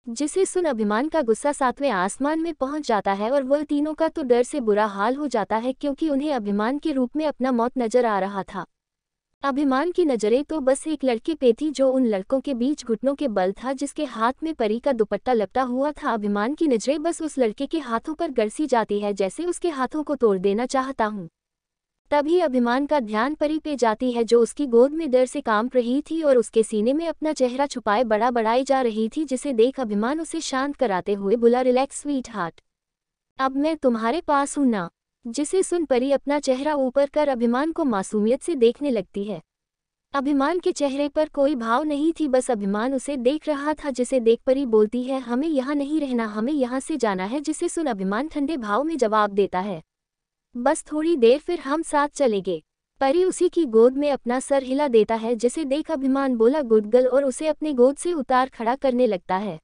जिसे सुन अभिमान का गुस्सा 7वें आसमान में पहुंच जाता है और वह तीनों का तो डर से बुरा हाल हो जाता है, क्योंकि उन्हें अभिमान के रूप में अपना मौत नजर आ रहा था। अभिमान की नज़रें तो बस एक लड़के पे थी जो उन लड़कों के बीच घुटनों के बल था, जिसके हाथ में परी का दुपट्टा लपटा हुआ था। अभिमान की नज़रें बस उस लड़के के हाथों पर गड़सी जाती है, जैसे उसके हाथों को तोड़ देना चाहता हूँ। तभी अभिमान का ध्यान परी पे जाती है जो उसकी गोद में डर से कांप रही थी और उसके सीने में अपना चेहरा छुपाए बढ़ाई जा रही थी, जिसे देख अभिमान उसे शांत कराते हुए बोला, रिलैक्स स्वीट हार्ट, अब मैं तुम्हारे पास हूं ना। जिसे सुन परी अपना चेहरा ऊपर कर अभिमान को मासूमियत से देखने लगती है। अभिमान के चेहरे पर कोई भाव नहीं थी, बस अभिमान उसे देख रहा था। जिसे देख परी बोलती है, हमें यहाँ नहीं रहना, हमें यहाँ से जाना है। जिसे सुन अभिमान ठंडे भाव में जवाब देता है, बस थोड़ी देर फिर हम साथ चलेंगे। परी उसी की गोद में अपना सर हिला देता है, जिसे देख अभिमान बोला, गुड गर्ल, और उसे अपने गोद से उतार खड़ा करने लगता है,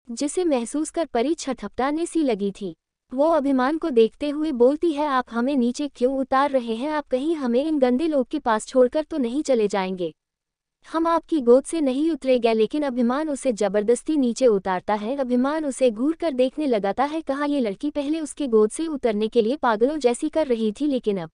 जिसे महसूस कर परी छटपटाने सी लगी थी। वो अभिमान को देखते हुए बोलती है, आप हमें नीचे क्यों उतार रहे हैं, आप कहीं हमें इन गंदे लोग के पास छोड़कर तो नहीं चले जाएंगे। हम आपकी गोद से नहीं उतरेंगे। लेकिन अभिमान उसे जबरदस्ती नीचे उतारता है। अभिमान उसे घूर कर देखने लगाता है। कहा, ये लड़की पहले उसके गोद से उतरने के लिए पागलों जैसी कर रही थी, लेकिन अब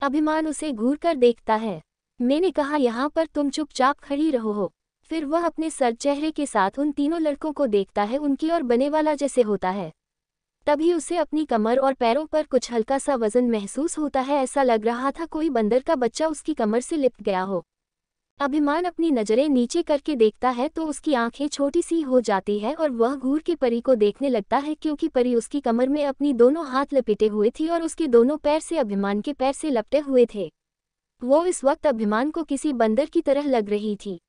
अभिमान उसे घूर कर देखता है। मैंने कहा, यहाँ पर तुम चुपचाप खड़ी रहो हो। फिर वह अपने सर चेहरे के साथ उन तीनों लड़कों को देखता है, उनकी ओर बने वाला जैसे होता है। तभी उसे अपनी कमर और पैरों पर कुछ हल्का सा वजन महसूस होता है। ऐसा लग रहा था कोई बंदर का बच्चा उसकी कमर से लिपट गया हो। अभिमान अपनी नज़रें नीचे करके देखता है तो उसकी आंखें छोटी सी हो जाती है और वह घूर के परी को देखने लगता है, क्योंकि परी उसकी कमर में अपनी दोनों हाथ लपेटे हुए थी और उसके दोनों पैर से अभिमान के पैर से लपटे हुए थे। वो इस वक्त अभिमान को किसी बंदर की तरह लग रही थी,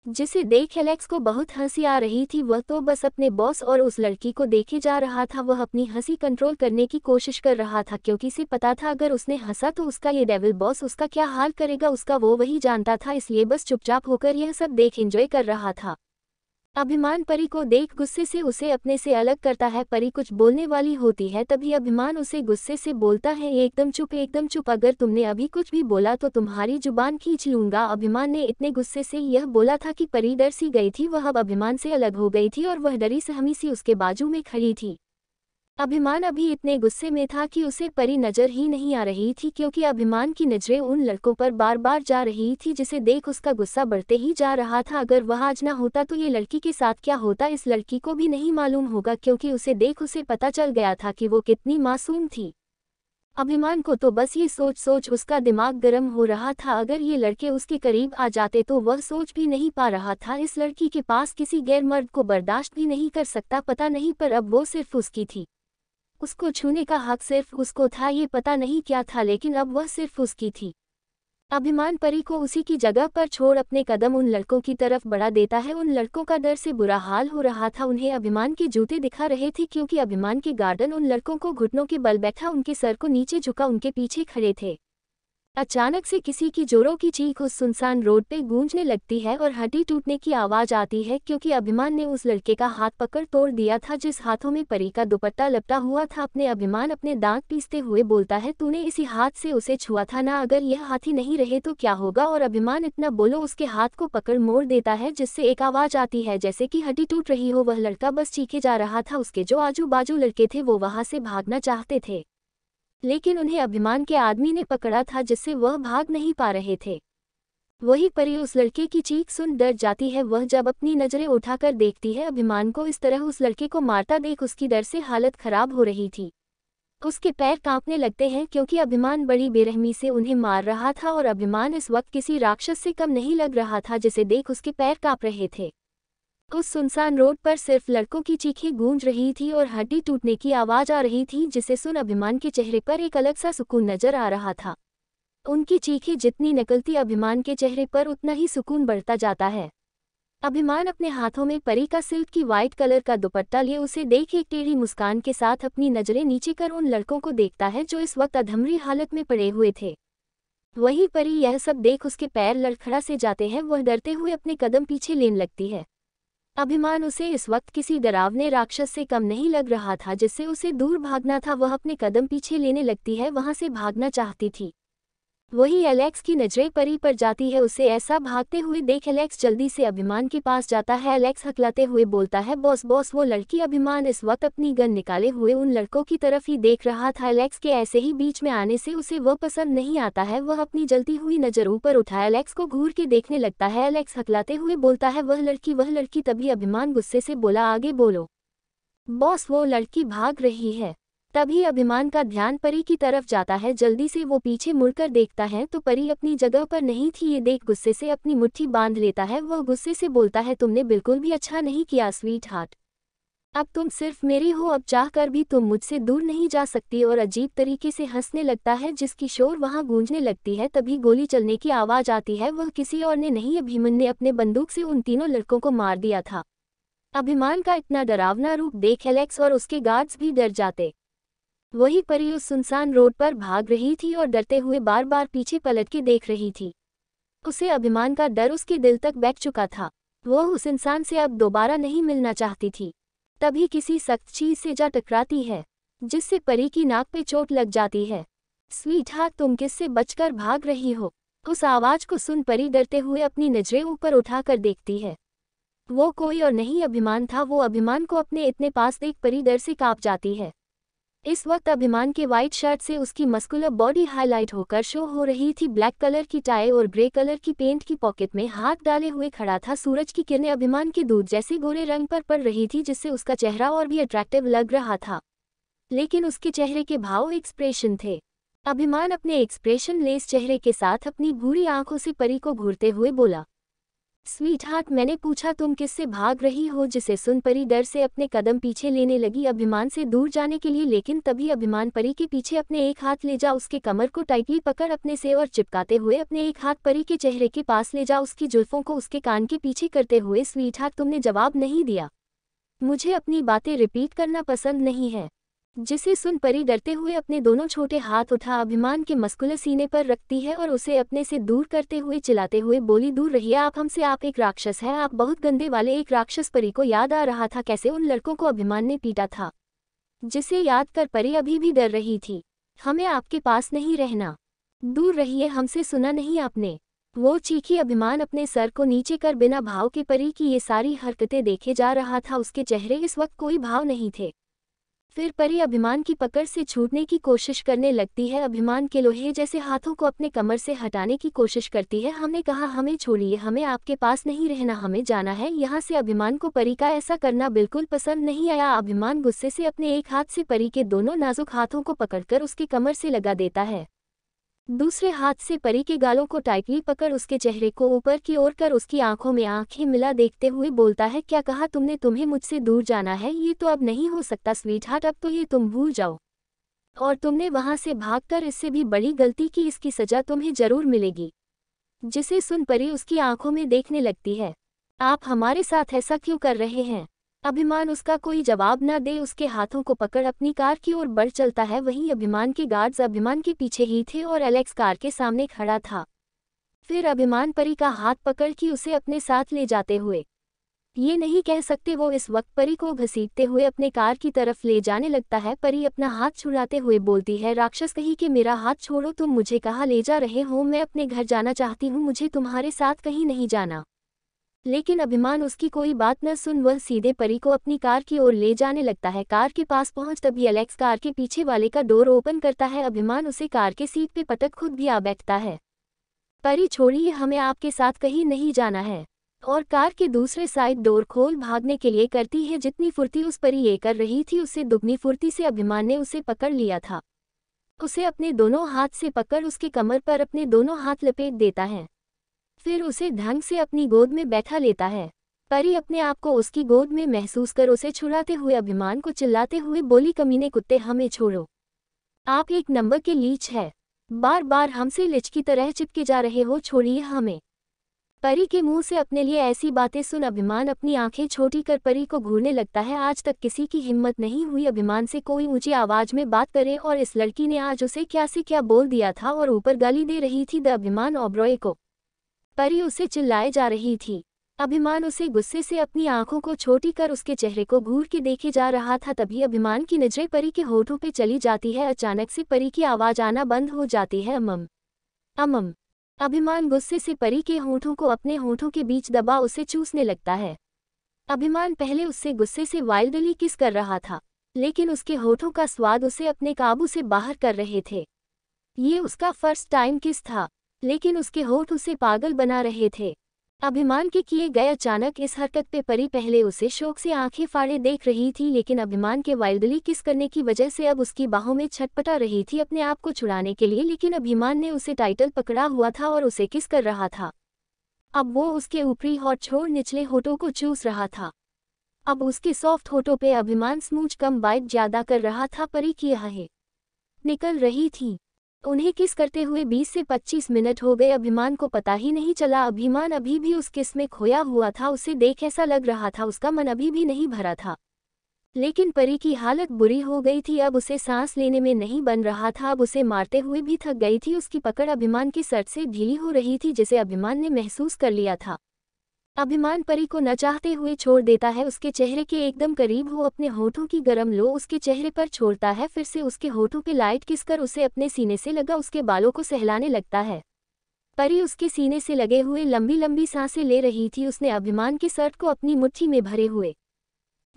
जिसे देख एलेक्स को बहुत हंसी आ रही थी। वह तो बस अपने बॉस और उस लड़की को देखे जा रहा था। वह अपनी हंसी कंट्रोल करने की कोशिश कर रहा था, क्योंकि उसे पता था अगर उसने हंसा तो उसका ये डेविल बॉस उसका क्या हाल करेगा, उसका वो वही जानता था। इसलिए बस चुपचाप होकर यह सब देख एंजॉय कर रहा था। अभिमान परी को देख गुस्से से उसे अपने से अलग करता है। परी कुछ बोलने वाली होती है, तभी अभिमान उसे गुस्से से बोलता है, एकदम चुप, एकदम चुप, अगर तुमने अभी कुछ भी बोला तो तुम्हारी जुबान खींच लूंगा। अभिमान ने इतने गुस्से से यह बोला था कि परी डर सी गई थी। वह अब अभिमान से अलग हो गई थी और वह डरी सहमी सी उसके बाजू में खड़ी थी। अभिमान अभी इतने गुस्से में था कि उसे परी नजर ही नहीं आ रही थी, क्योंकि अभिमान की नजरें उन लड़कों पर बार बार जा रही थी, जिसे देख उसका गुस्सा बढ़ते ही जा रहा था। अगर वह आज ना होता तो ये लड़की के साथ क्या होता इस लड़की को भी नहीं मालूम होगा, क्योंकि उसे देख उसे पता चल गया था कि वो कितनी मासूम थी। अभिमान को तो बस ये सोच सोच उसका दिमाग गर्म हो रहा था। अगर ये लड़के उसके करीब आ जाते तो वह सोच भी नहीं पा रहा था इस लड़की के पास किसी गैर मर्द को बर्दाश्त भी नहीं कर सकता, पता नहीं, पर अब वो सिर्फ उसकी थी। उसको छूने का हक सिर्फ उसको था, ये पता नहीं क्या था लेकिन अब वह सिर्फ उसकी थी। अभिमान परी को उसी की जगह पर छोड़ अपने कदम उन लड़कों की तरफ बढ़ा देता है। उन लड़कों का डर से बुरा हाल हो रहा था। उन्हें अभिमान के जूते दिखा रहे थे क्योंकि अभिमान के गार्डन उन लड़कों को घुटनों के बल बैठा उनके सर को नीचे झुका उनके पीछे खड़े थे। अचानक से किसी की जोरों की चीख उस सुनसान रोड पे गूंजने लगती है और हड्डी टूटने की आवाज आती है क्योंकि अभिमान ने उस लड़के का हाथ पकड़ तोड़ दिया था जिस हाथों में परी का दुपट्टा लपटा हुआ था। अपने अभिमान अपने दांत पीसते हुए बोलता है, तूने इसी हाथ से उसे छुआ था ना, अगर यह हाथी नहीं रहे तो क्या होगा। और अभिमान इतना बोलो उसके हाथ को पकड़ मोड़ देता है जिससे एक आवाज आती है जैसे कि हड्डी टूट रही हो। वह लड़का बस चीखे जा रहा था। उसके जो आजू बाजू लड़के थे वो वहां से भागना चाहते थे लेकिन उन्हें अभिमान के आदमी ने पकड़ा था जिससे वह भाग नहीं पा रहे थे। वही परी उस लड़के की चीख सुन डर जाती है। वह जब अपनी नजरें उठाकर देखती है अभिमान को इस तरह उस लड़के को मारता देख उसकी डर से हालत खराब हो रही थी। उसके पैर कांपने लगते हैं क्योंकि अभिमान बड़ी बेरहमी से उन्हें मार रहा था और अभिमान इस वक्त किसी राक्षस से कम नहीं लग रहा था जिसे देख उसके पैर कांप रहे थे। उस सुनसान रोड पर सिर्फ लड़कों की चीखें गूंज रही थी और हड्डी टूटने की आवाज आ रही थी जिसे सुन अभिमान के चेहरे पर एक अलग सा सुकून नजर आ रहा था। उनकी चीखें जितनी निकलती अभिमान के चेहरे पर उतना ही सुकून बढ़ता जाता है। अभिमान अपने हाथों में परी का सिल्क की वाइट कलर का दुपट्टा लिए उसे देख एक टेढ़ी मुस्कान के साथ अपनी नजरें नीचे कर उन लड़कों को देखता है जो इस वक्त अधमरी हालत में पड़े हुए थे। वही परी यह सब देख उसके पैर लड़खड़ा से जाते हैं। वह डरते हुए अपने कदम पीछे लेने लगती है। अभिमान उसे इस वक्त किसी डरावने राक्षस से कम नहीं लग रहा था जिससे उसे दूर भागना था। वह अपने कदम पीछे लेने लगती है, वहां से भागना चाहती थी। वही एलेक्स की नजरें परी पर जाती है। उसे ऐसा भागते हुए देख एलेक्स जल्दी से अभिमान के पास जाता है। एलेक्स हकलाते हुए बोलता है, बॉस बॉस। वो लड़की अभिमान इस वक्त अपनी गन निकाले हुए उन लड़कों की तरफ ही देख रहा था। एलेक्स के ऐसे ही बीच में आने से उसे वह पसंद नहीं आता है। वह अपनी जलती हुई नजर ऊपर उठाए एलेक्स को घूर के देखने लगता है। एलेक्स हकलाते हुए बोलता है, वह लड़की वह लड़की। तभी अभिमान गुस्से से बोला, आगे बोलो बॉस, वो लड़की भाग रही है। तभी अभिमान का ध्यान परी की तरफ जाता है। जल्दी से वो पीछे मुड़कर देखता है तो परी अपनी जगह पर नहीं थी। ये देख गुस्से से अपनी मुट्ठी बांध लेता है। वह गुस्से से बोलता है, तुमने बिल्कुल भी अच्छा नहीं किया स्वीट हार्ट। अब तुम सिर्फ मेरी हो, अब चाह कर भी तुम मुझसे दूर नहीं जा सकती। और अजीब तरीके से हंसने लगता है जिसकी शोर वहां गूंजने लगती है। तभी गोली चलने की आवाज आती है। वह किसी और ने नहीं, अभिमन ने अपने बंदूक से उन तीनों लड़कों को मार दिया था। अभिमान का इतना डरावना रूप देख एलेक्स और उसके गार्ड्स भी डर जाते। वही परी उस सुनसान रोड पर भाग रही थी और डरते हुए बार बार पीछे पलट के देख रही थी। उसे अभिमान का डर उसके दिल तक बैठ चुका था। वह उस इंसान से अब दोबारा नहीं मिलना चाहती थी। तभी किसी सख्त चीज से जा टकराती है जिससे परी की नाक पे चोट लग जाती है। स्वीट हार्ट, तुम किससे बचकर भाग रही हो? उस आवाज को सुन परी डरते हुए अपनी नजरें ऊपर उठाकर देखती है। वो कोई और नहीं अभिमान था। वो अभिमान को अपने इतने पास देख परी डर से कांप जाती है। इस वक्त अभिमान के वाइट शर्ट से उसकी मस्कुलर बॉडी हाईलाइट होकर शो हो रही थी। ब्लैक कलर की टाई और ग्रे कलर की पेंट की पॉकेट में हाथ डाले हुए खड़ा था। सूरज की किरणें अभिमान के दूध जैसे गोरे रंग पर पड़ रही थी जिससे उसका चेहरा और भी अट्रैक्टिव लग रहा था। लेकिन उसके चेहरे के भाव एक्सप्रेशन थे। अभिमान अपने एक्सप्रेशन लेस चेहरे के साथ अपनी भूरी आंखों से परी को घूरते हुए बोला, स्वीट हार्ट, मैंने पूछा तुम किससे भाग रही हो? जिसे सुन परी डर से अपने कदम पीछे लेने लगी अभिमान से दूर जाने के लिए। लेकिन तभी अभिमान परी के पीछे अपने एक हाथ ले जा उसके कमर को टाइटली पकड़ अपने से और चिपकाते हुए अपने एक हाथ परी के चेहरे के पास ले जा उसकी जुल्फों को उसके कान के पीछे करते हुए, स्वीट हार्ट, तुमने जवाब नहीं दिया। मुझे अपनी बातें रिपीट करना पसंद नहीं है। जिसे सुन परी डरते हुए अपने दोनों छोटे हाथ उठा अभिमान के मस्कुलर सीने पर रखती है और उसे अपने से दूर करते हुए चिल्लाते हुए बोली, दूर रहिए आप हमसे, आप एक राक्षस है, आप बहुत गंदे वाले एक राक्षस। परी को याद आ रहा था कैसे उन लड़कों को अभिमान ने पीटा था, जिसे याद कर परी अभी भी डर रही थी। हमें आपके पास नहीं रहना, दूर रहिए हमसे, सुना नहीं आपने? वो चीखी। अभिमान अपने सर को नीचे कर बिना भाव के परी की ये सारी हरकतें देखे जा रहा था। उसके चेहरे इस वक्त कोई भाव नहीं थे। फिर परी अभिमान की पकड़ से छूटने की कोशिश करने लगती है। अभिमान के लोहे जैसे हाथों को अपने कमर से हटाने की कोशिश करती है। हमने कहा हमें छोड़िए, हमें आपके पास नहीं रहना, हमें जाना है यहाँ से। अभिमान को परी का ऐसा करना बिल्कुल पसंद नहीं आया। अभिमान गुस्से से अपने एक हाथ से परी के दोनों नाजुक हाथों को पकड़कर उसकी कमर से लगा देता है। दूसरे हाथ से परी के गालों को टाइटली पकड़ उसके चेहरे को ऊपर की ओर कर उसकी आंखों में आंखें मिला देखते हुए बोलता है, क्या कहा तुमने? तुम्हें मुझसे दूर जाना है? ये तो अब नहीं हो सकता स्वीटहार्ट, अब तो ये तुम भूल जाओ। और तुमने वहां से भागकर इससे भी बड़ी गलती की, इसकी सजा तुम्हें जरूर मिलेगी। जिसे सुन परी उसकी आंखों में देखने लगती है। आप हमारे साथ ऐसा क्यों कर रहे हैं? अभिमान उसका कोई जवाब न दे उसके हाथों को पकड़ अपनी कार की ओर बढ़ चलता है। वहीं अभिमान के गार्ड्स अभिमान के पीछे ही थे और एलेक्स कार के सामने खड़ा था। फिर अभिमान परी का हाथ पकड़ के उसे अपने साथ ले जाते हुए, ये नहीं कह सकते वो इस वक्त परी को घसीटते हुए अपने कार की तरफ ले जाने लगता है। परी अपना हाथ छुड़ाते हुए बोलती है, राक्षस कहीं कि मेरा हाथ छोड़ो, तुम मुझे कहाँ ले जा रहे हो? मैं अपने घर जाना चाहती हूँ, मुझे तुम्हारे साथ कहीं नहीं जाना। लेकिन अभिमान उसकी कोई बात न सुन वह सीधे परी को अपनी कार की ओर ले जाने लगता है। कार के पास पहुंच तभी एलेक्स कार के पीछे वाले का डोर ओपन करता है। अभिमान उसे कार के सीट पे पटक खुद भी आ बैठता है। परी छोड़िए, हमें आपके साथ कहीं नहीं जाना है। और कार के दूसरे साइड डोर खोल भागने के लिए करती है। जितनी फुर्ती उस परी ये कर रही थी उससे दुगनी फुर्ती से अभिमान ने उसे पकड़ लिया था। उसे अपने दोनों हाथ से पकड़ उसके कमर पर अपने दोनों हाथ लपेट देता है। फिर उसे ढंग से अपनी गोद में बैठा लेता है। परी अपने आप को उसकी गोद में महसूस कर उसे छुड़ाते हुए अभिमान को चिल्लाते हुए बोली, कमीने कुत्ते, हमें छोड़ो। आप एक नंबर के लीच है, बार बार हमसे लिच की तरह चिपके जा रहे हो, छोड़िए हमें। परी के मुंह से अपने लिए ऐसी बातें सुन अभिमान अपनी आंखें छोटी कर परी को घूरने लगता है। आज तक किसी की हिम्मत नहीं हुई अभिमान से कोई ऊंची आवाज में बात करे और इस लड़की ने आज उसे क्या से क्या बोल दिया था और ऊपर गाली दे रही थी द अभिमान ओबरॉय को। परी उसे चिल्लाए जा रही थी। अभिमान उसे गुस्से से अपनी आंखों को छोटी कर उसके चेहरे को घूर के देखे जा रहा था। तभी अभिमान की नजरें परी के होठों पे चली जाती है। अचानक से परी की आवाज आना बंद हो जाती है, अमम अमम। अभिमान गुस्से से परी के होठों को अपने होठों के बीच दबा उसे चूसने लगता है। अभिमान पहले उससे गुस्से से वाइल्डली किस कर रहा था, लेकिन उसके होठों का स्वाद उसे अपने काबू से बाहर कर रहे थे। ये उसका फर्स्ट टाइम किस था, लेकिन उसके होठ उसे पागल बना रहे थे। अभिमान के किए गए अचानक इस हरकत पे परी पहले उसे शौक से आंखें फाड़े देख रही थी, लेकिन अभिमान के वाइल्डली किस करने की वजह से अब उसकी बाहों में छटपटा रही थी अपने आप को छुड़ाने के लिए। लेकिन अभिमान ने उसे टाइटल पकड़ा हुआ था और उसे किस कर रहा था। अब वो उसके ऊपरी होठ छोड़ निचले होठों को चूस रहा था। अब उसके सॉफ्ट होठों पे अभिमान स्मूच कम बाइट ज्यादा कर रहा था। परी की आहें निकल रही थी। उन्हें किस करते हुए 20 से 25 मिनट हो गए, अभिमान को पता ही नहीं चला। अभिमान अभी भी उस किस में खोया हुआ था। उसे देख ऐसा लग रहा था उसका मन अभी भी नहीं भरा था। लेकिन परी की हालत बुरी हो गई थी। अब उसे सांस लेने में नहीं बन रहा था। अब उसे मारते हुए भी थक गई थी। उसकी पकड़ अभिमान की शर्ट से ढीली हो रही थी, जिसे अभिमान ने महसूस कर लिया था। अभिमान परी को न चाहते हुए छोड़ देता है। उसके चेहरे के एकदम करीब हो अपने होठों की गर्म लो उसके चेहरे पर छोड़ता है। फिर से उसके होठों पे लाइट किस कर उसे अपने सीने से लगा उसके बालों को सहलाने लगता है। परी उसके सीने से लगे हुए लंबी लंबी सांसें ले रही थी। उसने अभिमान की शर्ट को अपनी मुट्ठी में भरे हुए।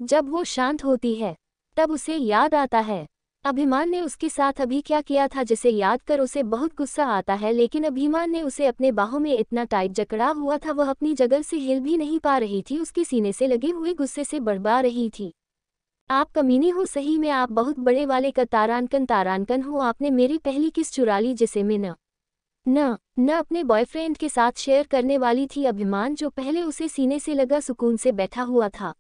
जब वो शांत होती है तब उसे याद आता है अभिमान ने उसके साथ अभी क्या किया था, जिसे याद कर उसे बहुत गुस्सा आता है। लेकिन अभिमान ने उसे अपने बाहों में इतना टाइट जकड़ा हुआ था वह अपनी जगह से हिल भी नहीं पा रही थी। उसके सीने से लगे हुए गुस्से से बड़बड़ा रही थी। आप कमीनी हो, सही में आप बहुत बड़े वाले का तारानकन हो। आपने मेरी पहली किस चुरा ली, जिसे मैं न अपने बॉयफ्रेंड के साथ शेयर करने वाली थी। अभिमान जो पहले उसे सीने से लगा सुकून से बैठा हुआ था,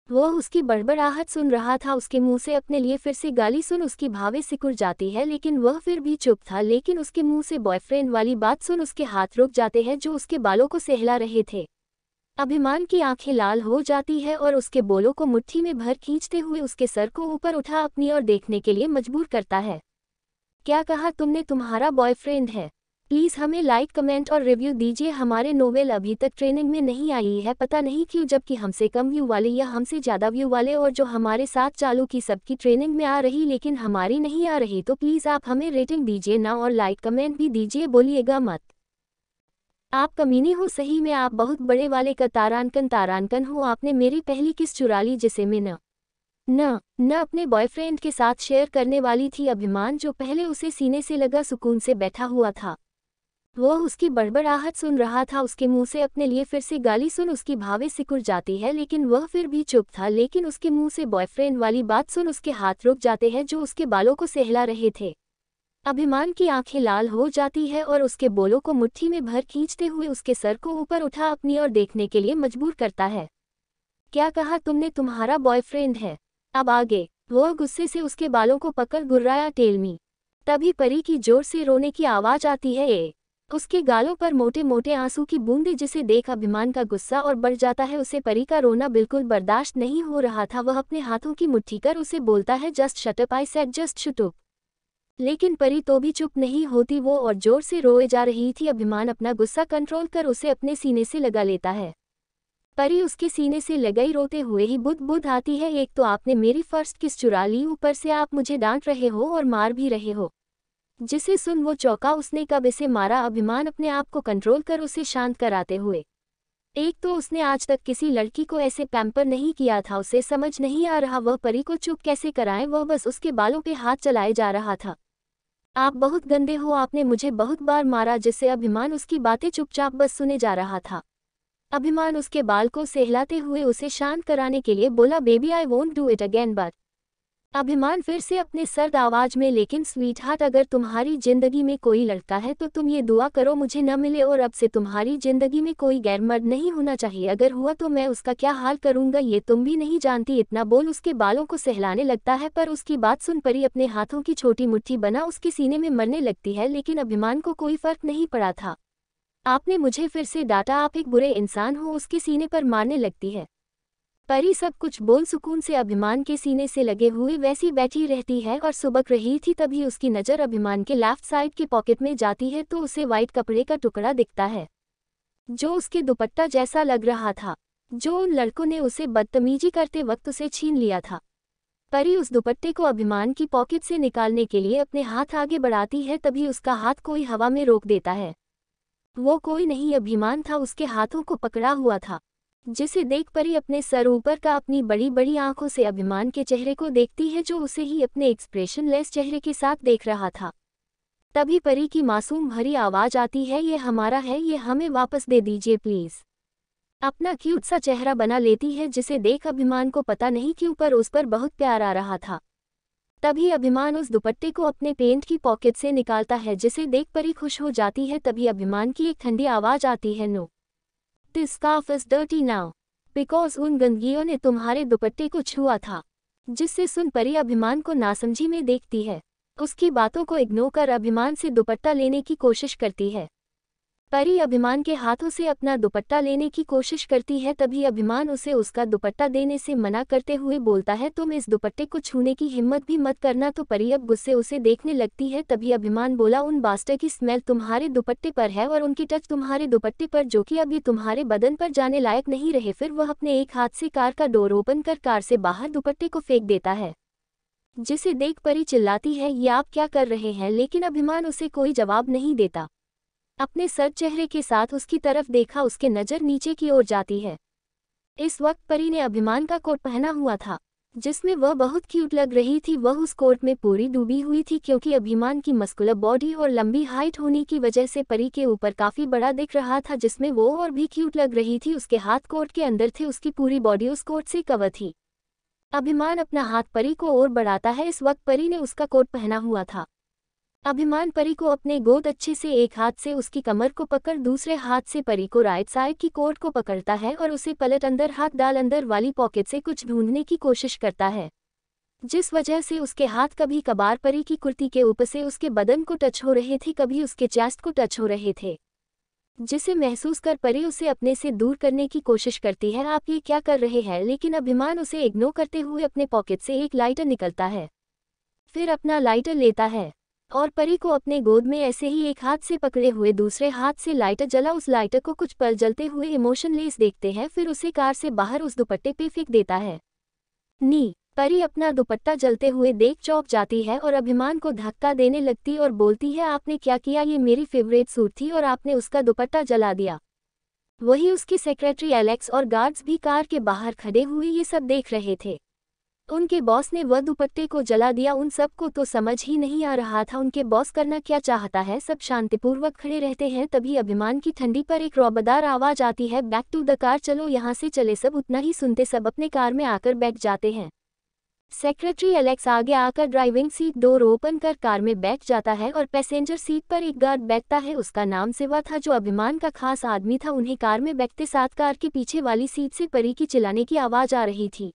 वह उसकी बड़बड़ाहट सुन रहा था। उसके मुंह से अपने लिए फिर से गाली सुन उसकी भावें सिकुड़ जाती है, लेकिन वह फिर भी चुप था। लेकिन उसके मुंह से बॉयफ्रेंड वाली बात सुन उसके हाथ रुक जाते हैं जो उसके बालों को सहला रहे थे। अभिमान की आंखें लाल हो जाती है और उसके बोलों को मुट्ठी में भर खींचते हुए उसके सर को ऊपर उठा अपनी ओर देखने के लिए मजबूर करता है। क्या कहा तुमने? तुम्हारा बॉयफ्रेंड है? प्लीज़ हमें लाइक कमेंट और रिव्यू दीजिए। हमारे नोवेल अभी तक ट्रेनिंग में नहीं आई है, पता नहीं क्यों, जबकि हमसे कम व्यू वाले या हमसे ज़्यादा व्यू वाले और जो हमारे साथ चालू की सबकी ट्रेनिंग में आ रही लेकिन हमारी नहीं आ रही। तो प्लीज़ आप हमें रेटिंग दीजिए ना और लाइक कमेंट भी दीजिए, बोलिएगा मत। आप कमीने हो, सही में आप बहुत बड़े वाले का तारानकन हो। आपने मेरी पहली किस चुरा ली, जिसे मैं न अपने बॉयफ्रेंड के साथ शेयर करने वाली थी। अभिमान जो पहले उसे सीने से लगा सुकून से बैठा हुआ था, वह उसकी बड़बड़ाहट सुन रहा था। उसके मुंह से अपने लिए फिर से गाली सुन उसकी भावें सिकुड़ जाती है, लेकिन वह फिर भी चुप था। लेकिन उसके मुंह से बॉयफ्रेंड वाली बात सुन उसके हाथ रुक जाते हैं जो उसके बालों को सहला रहे थे। अभिमान की आंखें लाल हो जाती है और उसके बोलों को मुट्ठी में भर खींचते हुए उसके सर को ऊपर उठा अपनी ओर देखने के लिए मजबूर करता है। क्या कहा तुमने? तुम्हारा बॉयफ्रेंड है? अब आगे। वो गुस्से से उसके बालों को पकड़ गुर्राया, टेल मी। तभी परी की जोर से रोने की आवाज आती है। उसके गालों पर मोटे मोटे आंसू की बूंदें, जिसे देख अभिमान का गुस्सा और बढ़ जाता है। उसे परी का रोना बिल्कुल बर्दाश्त नहीं हो रहा था। वह अपने हाथों की मुट्ठी कर उसे बोलता है, just shut up, I said just shut up. लेकिन परी तो भी चुप नहीं होती। वो और जोर से रोए जा रही थी। अभिमान अपना गुस्सा कंट्रोल कर उसे अपने सीने से लगा लेता है। परी उसके सीने से लगाई रोते हुए ही बुद बुद आती है, एक तो आपने मेरी फर्स्ट किस चुरा ली, ऊपर से आप मुझे डांट रहे हो और मार भी रहे हो। जिसे सुन वो चौंका, उसने कब इसे मारा? अभिमान अपने आप को कंट्रोल कर उसे शांत कराते हुए, एक तो उसने आज तक किसी लड़की को ऐसे पैम्पर नहीं किया था। उसे समझ नहीं आ रहा वह परी को चुप कैसे कराए। वह बस उसके बालों पे हाथ चलाए जा रहा था। आप बहुत गंदे हो, आपने मुझे बहुत बार मारा। जिससे अभिमान उसकी बातें चुपचाप बस सुने जा रहा था। अभिमान उसके बाल को सहलाते हुए उसे शांत कराने के लिए बोला, baby I won't do it again but. अभिमान फिर से अपने सर्द आवाज में, लेकिन स्वीट हार्ट, अगर तुम्हारी जिंदगी में कोई लड़का है तो तुम ये दुआ करो मुझे न मिले और अब से तुम्हारी जिंदगी में कोई गैर मर्द नहीं होना चाहिए। अगर हुआ तो मैं उसका क्या हाल करूंगा ये तुम भी नहीं जानती। इतना बोल उसके बालों को सहलाने लगता है, पर उसकी बात सुन परी अपने हाथों की छोटी मुट्ठी बना उसके सीने में मरने लगती है। लेकिन अभिमान को कोई फर्क नहीं पड़ा था। आपने मुझे फिर से डांटा, आप एक बुरे इंसान हो, उसके सीने पर मारने लगती है। परी सब कुछ बोल सुकून से अभिमान के सीने से लगे हुए वैसी बैठी रहती है और सुबक रही थी। तभी उसकी नज़र अभिमान के लेफ्ट साइड के पॉकेट में जाती है तो उसे वाइट कपड़े का टुकड़ा दिखता है, जो उसके दुपट्टा जैसा लग रहा था, जो उन लड़कों ने उसे बदतमीजी करते वक्त उसे छीन लिया था। परी उस दुपट्टे को अभिमान की पॉकेट से निकालने के लिए अपने हाथ आगे बढ़ाती है, तभी उसका हाथ कोई हवा में रोक देता है। वो कोई नहीं, अभिमान था, उसके हाथों को पकड़ा हुआ था। जिसे देख परी अपने सर ऊपर का अपनी बड़ी बड़ी आंखों से अभिमान के चेहरे को देखती है, जो उसे ही अपने एक्सप्रेशनलेस चेहरे के साथ देख रहा था। तभी परी की मासूम भरी आवाज आती है, ये हमारा है, ये हमें वापस दे दीजिए प्लीज। अपना क्यूट सा चेहरा बना लेती है, जिसे देख अभिमान को पता नहीं क्यों पर उस पर बहुत प्यार आ रहा था। तभी अभिमान उस दुपट्टे को अपने पेंट की पॉकेट से निकालता है, जिसे देख परी खुश हो जाती है। तभी अभिमान की एक ठंडी आवाज आती है, no, this scarf is dirty now because उन गंदगियों ने तुम्हारे दुपट्टे को छुआ था। जिससे सुन परी अभिमान को नासमझी में देखती है। उसकी बातों को इग्नोर कर अभिमान से दुपट्टा लेने की कोशिश करती है। परी अभिमान के हाथों से अपना दुपट्टा लेने की कोशिश करती है। तभी अभिमान उसे उसका दुपट्टा देने से मना करते हुए बोलता है, तुम इस दुपट्टे को छूने की हिम्मत भी मत करना। तो परी अब गुस्से उसे देखने लगती है। तभी अभिमान बोला, उन बास्टर की स्मेल तुम्हारे दुपट्टे पर है और उनकी टच तुम्हारे दुपट्टे पर, जो कि अब ये तुम्हारे बदन पर जाने लायक नहीं रहे। फिर वह अपने एक हाथ से कार का डोर ओपन कर कार से बाहर दुपट्टे को फेंक देता है। जिसे देख परी चिल्लाती है, ये आप क्या कर रहे हैं? लेकिन अभिमान उसे कोई जवाब नहीं देता। अपने सर चेहरे के साथ उसकी तरफ देखा, उसके नज़र नीचे की ओर जाती है। इस वक्त परी ने अभिमान का कोट पहना हुआ था, जिसमें वह बहुत क्यूट लग रही थी। वह उस कोट में पूरी डूबी हुई थी, क्योंकि अभिमान की मस्कुलर बॉडी और लंबी हाइट होने की वजह से परी के ऊपर काफ़ी बड़ा दिख रहा था, जिसमें वो और भी क्यूट लग रही थी। उसके हाथ कोट के अंदर थे, उसकी पूरी बॉडी उस कोट से कवर थी। अभिमान अपना हाथ परी को और बढ़ाता है। इस वक्त परी ने उसका कोट पहना हुआ था। अभिमान परी को अपने गोद अच्छे से एक हाथ से उसकी कमर को पकड़ दूसरे हाथ से परी को राइट साइड की कोट को पकड़ता है और उसे पलट अंदर हाथ डाल अंदर वाली पॉकेट से कुछ ढूंढने की कोशिश करता है, जिस वजह से उसके हाथ कभी कभार परी की कुर्ती के ऊपर से उसके बदन को टच हो रहे थे, कभी उसके चेस्ट को टच हो रहे थे, जिसे महसूस कर परी उसे अपने से दूर करने की कोशिश करती है। आप ये क्या कर रहे हैं? लेकिन अभिमान उसे इग्नोर करते हुए अपने पॉकेट से एक लाइटर निकलता है, फिर अपना लाइटर लेता है और परी को अपने गोद में ऐसे ही एक हाथ से पकड़े हुए दूसरे हाथ से लाइटर जला उस लाइटर को कुछ पल जलते हुए इमोशनलेस देखते हैं, फिर उसे कार से बाहर उस दुपट्टे पे फेंक देता है। नी परी अपना दुपट्टा जलते हुए देख चौंक जाती है और अभिमान को धक्का देने लगती और बोलती है, आपने क्या किया? ये मेरी फेवरेट सूट थी और आपने उसका दुपट्टा जला दिया। वही उसकी सेक्रेटरी एलेक्स और गार्ड्स भी कार के बाहर खड़े हुए ये सब देख रहे थे। उनके बॉस ने वह दुपट्टे को जला दिया। उन सबको तो समझ ही नहीं आ रहा था उनके बॉस करना क्या चाहता है। सब शांतिपूर्वक खड़े रहते हैं। तभी अभिमान की ठंडी पर एक रौबदार आवाज आती है, बैक टू द कार, चलो यहाँ से चले। सब उतना ही सुनते सब अपने कार में आकर बैठ जाते हैं। सेक्रेटरी एलेक्स आगे आकर ड्राइविंग सीट डोर ओपन कर कार में बैठ जाता है और पैसेंजर सीट पर एक गार्ड बैठता है। उसका नाम सिवा था, जो अभिमान का खास आदमी था। उन्हें कार में बैठते साथ कार के पीछे वाली सीट से परी की चिल्लाने की आवाज़ आ रही थी,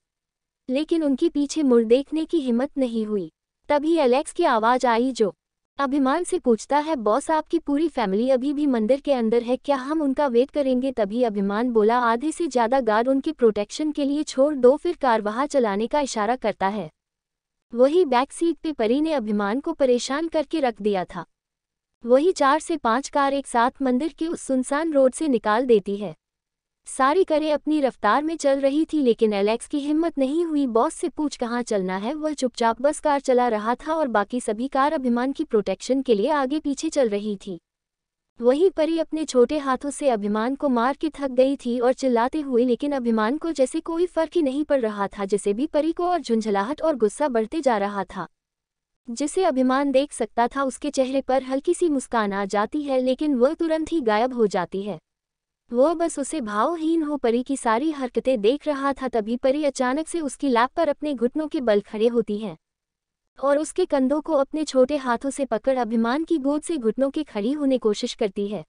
लेकिन उनकी पीछे मुड़ देखने की हिम्मत नहीं हुई। तभी एलेक्स की आवाज़ आई, जो अभिमान से पूछता है, बॉस आपकी पूरी फैमिली अभी भी मंदिर के अंदर है, क्या हम उनका वेट करेंगे? तभी अभिमान बोला, आधे से ज़्यादा गार्ड उनके प्रोटेक्शन के लिए छोड़ दो। फिर कार वहाँ चलाने का इशारा करता है। वही बैक सीट पे परी ने अभिमान को परेशान करके रख दिया था। वही 4 से 5 कार एक साथ मंदिर के उस सुनसान रोड से निकाल देती है। सारी कारें अपनी रफ्तार में चल रही थी, लेकिन एलेक्स की हिम्मत नहीं हुई बॉस से पूछ कहाँ चलना है। वह चुपचाप बस कार चला रहा था और बाकी सभी कार अभिमान की प्रोटेक्शन के लिए आगे पीछे चल रही थी। वहीं परी अपने छोटे हाथों से अभिमान को मार के थक गई थी और चिल्लाते हुए, लेकिन अभिमान को जैसे कोई फर्क ही नहीं पड़ रहा था। जिसे भी परी को और झुंझलाहट और गुस्सा बढ़ते जा रहा था। जिसे अभिमान देख सकता था, उसके चेहरे पर हल्की सी मुस्कान आ जाती है, लेकिन वह तुरंत ही गायब हो जाती है। वह बस उसे भावहीन हो परी की सारी हरकतें देख रहा था। तभी परी अचानक से उसकी लैप पर अपने घुटनों के बल खड़े होती है और उसके कंधों को अपने छोटे हाथों से पकड़ अभिमान की गोद से घुटनों के खड़ी होने कोशिश करती है।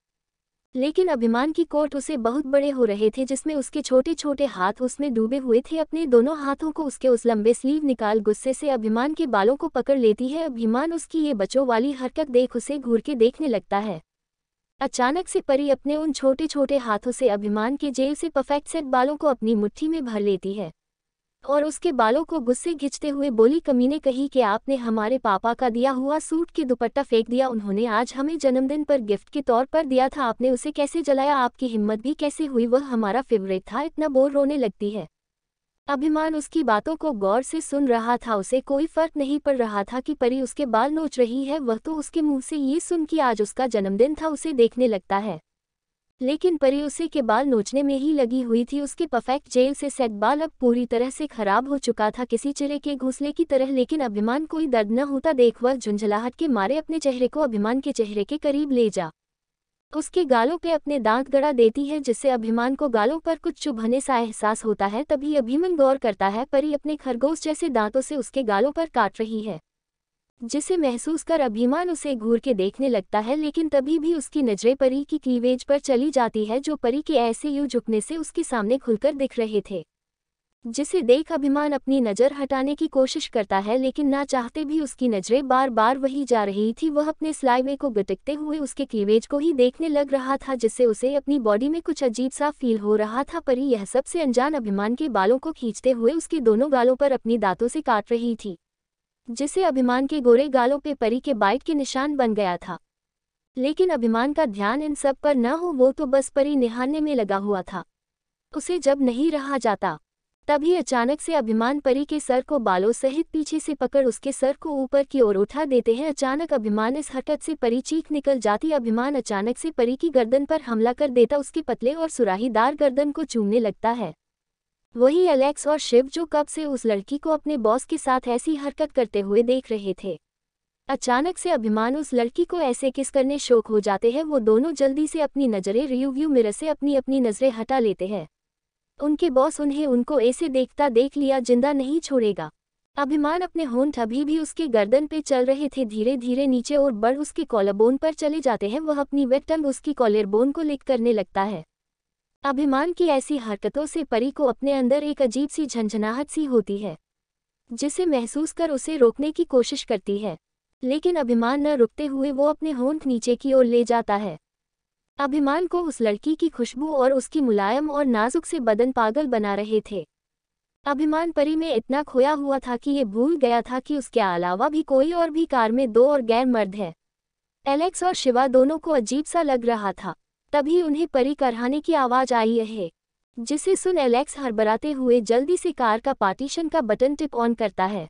लेकिन अभिमान की कोट उसे बहुत बड़े हो रहे थे, जिसमें उसके छोटे छोटे हाथ उसमें डूबे हुए थे। अपने दोनों हाथों को उसके उस लंबे स्लीव निकाल गुस्से से अभिमान के बालों को पकड़ लेती है। अभिमान उसकी ये बच्चों वाली हरकत देख उसे घूर के देखने लगता है। अचानक से परी अपने उन छोटे छोटे हाथों से अभिमान के जेल से परफेक्ट सेट बालों को अपनी मुट्ठी में भर लेती है और उसके बालों को गुस्से खींचते हुए बोली, कमीने कही कि आपने हमारे पापा का दिया हुआ सूट की दुपट्टा फेंक दिया। उन्होंने आज हमें जन्मदिन पर गिफ्ट के तौर पर दिया था, आपने उसे कैसे जलाया? आपकी हिम्मत भी कैसे हुई? वह हमारा फेवरेट था। इतना बोल रोने लगती है। अभिमान उसकी बातों को गौर से सुन रहा था। उसे कोई फर्क नहीं पड़ रहा था कि परी उसके बाल नोच रही है। वह तो उसके मुंह से ये सुन कि आज उसका जन्मदिन था उसे देखने लगता है, लेकिन परी उसे के बाल नोचने में ही लगी हुई थी। उसके परफेक्ट जेल से सेट बाल अब पूरी तरह से खराब हो चुका था, किसी चिड़े के घोंसले की तरह। लेकिन अभिमान कोई दर्द न होता देख वह झुंझलाहट के मारे अपने चेहरे को अभिमान के चेहरे के करीब ले जा उसके गालों पे अपने दांत गड़ा देती है, जिससे अभिमान को गालों पर कुछ चुभने सा एहसास होता है। तभी अभिमान गौर करता है परी अपने खरगोश जैसे दांतों से उसके गालों पर काट रही है, जिसे महसूस कर अभिमान उसे घूर के देखने लगता है। लेकिन तभी भी उसकी नजरें परी की क्लीवेज पर चली जाती है, जो परी के ऐसे यूं झुकने से उसके सामने खुलकर दिख रहे थे, जिसे देख अभिमान अपनी नज़र हटाने की कोशिश करता है, लेकिन ना चाहते भी उसकी नज़रें बार बार वही जा रही थी। वह अपने स्लाइवे को गटकते हुए उसके क्लीवेज को ही देखने लग रहा था, जिससे उसे अपनी बॉडी में कुछ अजीब सा फील हो रहा था। परी यह सबसे अनजान अभिमान के बालों को खींचते हुए उसके दोनों गालों पर अपनी दांतों से काट रही थी, जिससे अभिमान के गोरे गालों पे परी के बाइट के निशान बन गया था। लेकिन अभिमान का ध्यान इन सब पर न हो, वो तो बस परी निहारने में लगा हुआ था। उसे जब नहीं रहा जाता, तभी अचानक से अभिमान परी के सर को बालों सहित पीछे से पकड़ उसके सर को ऊपर की ओर उठा देते हैं। अचानक अभिमान इस हरकत से परी चीख निकल जाती। अभिमान अचानक से परी की गर्दन पर हमला कर देता, उसके पतले और सुराहीदार गर्दन को चूमने लगता है। वही एलेक्स और शिव, जो कब से उस लड़की को अपने बॉस के साथ ऐसी हरकत करते हुए देख रहे थे, अचानक से अभिमान उस लड़की को ऐसे किस करने शौक हो जाते हैं। वो दोनों जल्दी से अपनी नज़रें रिव्यू मिरर से अपनी अपनी नज़रें हटा लेते हैं। उनके बॉस उन्हें उनको ऐसे देखता देख लिया जिंदा नहीं छोड़ेगा। अभिमान अपने होंठ अभी भी उसके गर्दन पे चल रहे थे, धीरे धीरे नीचे और बढ़ उसके कॉलरबोन पर चले जाते हैं। वह अपनी वेट टंग उसकी कॉलरबोन को लिक करने लगता है। अभिमान की ऐसी हरकतों से परी को अपने अंदर एक अजीब सी झंझनाहट सी होती है, जिसे महसूस कर उसे रोकने की कोशिश करती है, लेकिन अभिमान न रुकते हुए वो अपने होंठ नीचे की ओर ले जाता है। अभिमान को उस लड़की की खुशबू और उसकी मुलायम और नाजुक से बदन पागल बना रहे थे। अभिमान परी में इतना खोया हुआ था कि ये भूल गया था कि उसके अलावा भी कोई और भी कार में 2 और गैर मर्द है। एलेक्स और शिवा दोनों को अजीब सा लग रहा था। तभी उन्हें परी करहाने की आवाज़ आई है, जिसे सुन एलेक्स हड़बड़ाते हुए जल्दी से कार का पार्टीशन का बटन टिप ऑन करता है,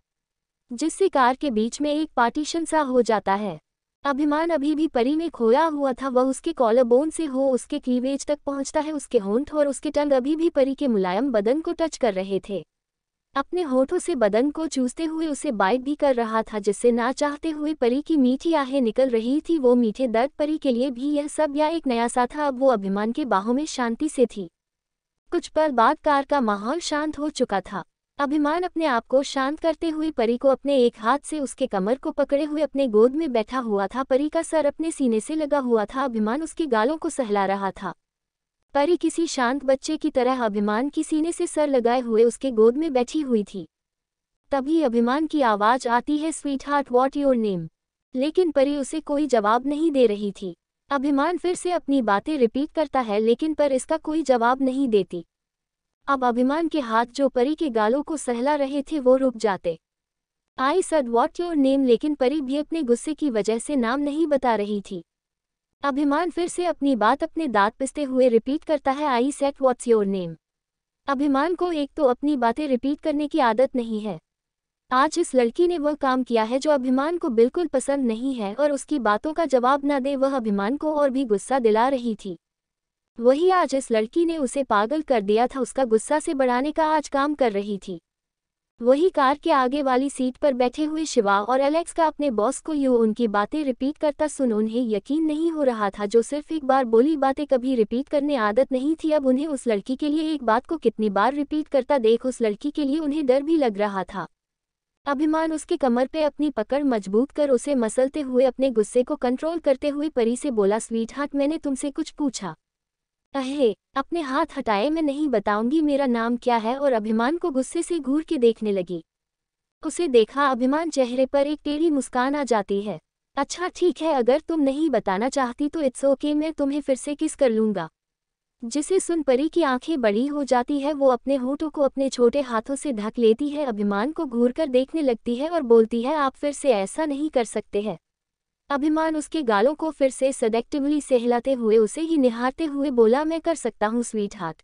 जिससे कार के बीच में एक पार्टीशन सा हो जाता है। अभिमान अभी भी परी में खोया हुआ था। वह उसके कॉलरबोन से हो उसके क्लीवेज तक पहुंचता है। उसके होंठ और उसके टंग अभी भी परी के मुलायम बदन को टच कर रहे थे, अपने होठों से बदन को चूसते हुए उसे बाइट भी कर रहा था, जिससे ना चाहते हुए परी की मीठी आहें निकल रही थी। वो मीठे दर्द परी के लिए भी यह सब या एक नया सा था। अब वो अभिमान के बाहों में शांति से थी। कुछ पल बाद कार का माहौल शांत हो चुका था। अभिमान अपने आप को शांत करते हुए परी को अपने एक हाथ से उसके कमर को पकड़े हुए अपने गोद में बैठा हुआ था। परी का सर अपने सीने से लगा हुआ था। अभिमान उसके गालों को सहला रहा था। परी किसी शांत बच्चे की तरह अभिमान की सीने से सर लगाए हुए उसके गोद में बैठी हुई थी। तभी अभिमान की आवाज आती है, sweet heart what your name. लेकिन परी उसे कोई जवाब नहीं दे रही थी। अभिमान फिर से अपनी बातें रिपीट करता है लेकिन पर इसका कोई जवाब नहीं देती। अब अभिमान के हाथ जो परी के गालों को सहला रहे थे वो रुक जाते। I said what your name, लेकिन परी भी अपने गुस्से की वजह से नाम नहीं बता रही थी। अभिमान फिर से अपनी बात अपने दांत पिसते हुए रिपीट करता है, I said what's your name. अभिमान को एक तो अपनी बातें रिपीट करने की आदत नहीं है। आज इस लड़की ने वह काम किया है जो अभिमान को बिल्कुल पसंद नहीं है और उसकी बातों का जवाब न दे वह अभिमान को और भी गुस्सा दिला रही थी। वही आज इस लड़की ने उसे पागल कर दिया था, उसका गुस्सा से बढ़ाने का आज काम कर रही थी। वही कार के आगे वाली सीट पर बैठे हुए शिवा और एलेक्स का अपने बॉस को यूं उनकी बातें रिपीट करता सुन उन्हें यकीन नहीं हो रहा था। जो सिर्फ एक बार बोली बातें कभी रिपीट करने आदत नहीं थी, अब उन्हें उस लड़की के लिए एक बात को कितनी बार रिपीट करता देख उस लड़की के लिए उन्हें डर भी लग रहा था। अभिमान उसके कमर पे अपनी पकड़ मजबूत कर उसे मसलते हुए अपने गुस्से को कंट्रोल करते हुए परी से बोला, स्वीट हार्ट मैंने तुमसे कुछ पूछा। अहे, अपने हाथ हटाए, मैं नहीं बताऊंगी मेरा नाम क्या है। और अभिमान को गुस्से से घूर के देखने लगी। उसे देखा अभिमान चेहरे पर एक टेढ़ी मुस्कान आ जाती है। अच्छा ठीक है, अगर तुम नहीं बताना चाहती तो इट्स ओके, मैं तुम्हें फिर से किस कर लूंगा। जिसे सुन परी की आंखें बड़ी हो जाती है। वो अपने होठों को अपने छोटे हाथों से ढक लेती है, अभिमान को घूरकर देखने लगती है और बोलती है, आप फिर से ऐसा नहीं कर सकते हैं। अभिमान उसके गालों को फिर से सेडेक्टिवली सहलाते हुए उसे ही निहारते हुए बोला, मैं कर सकता हूँ स्वीट हार्ट।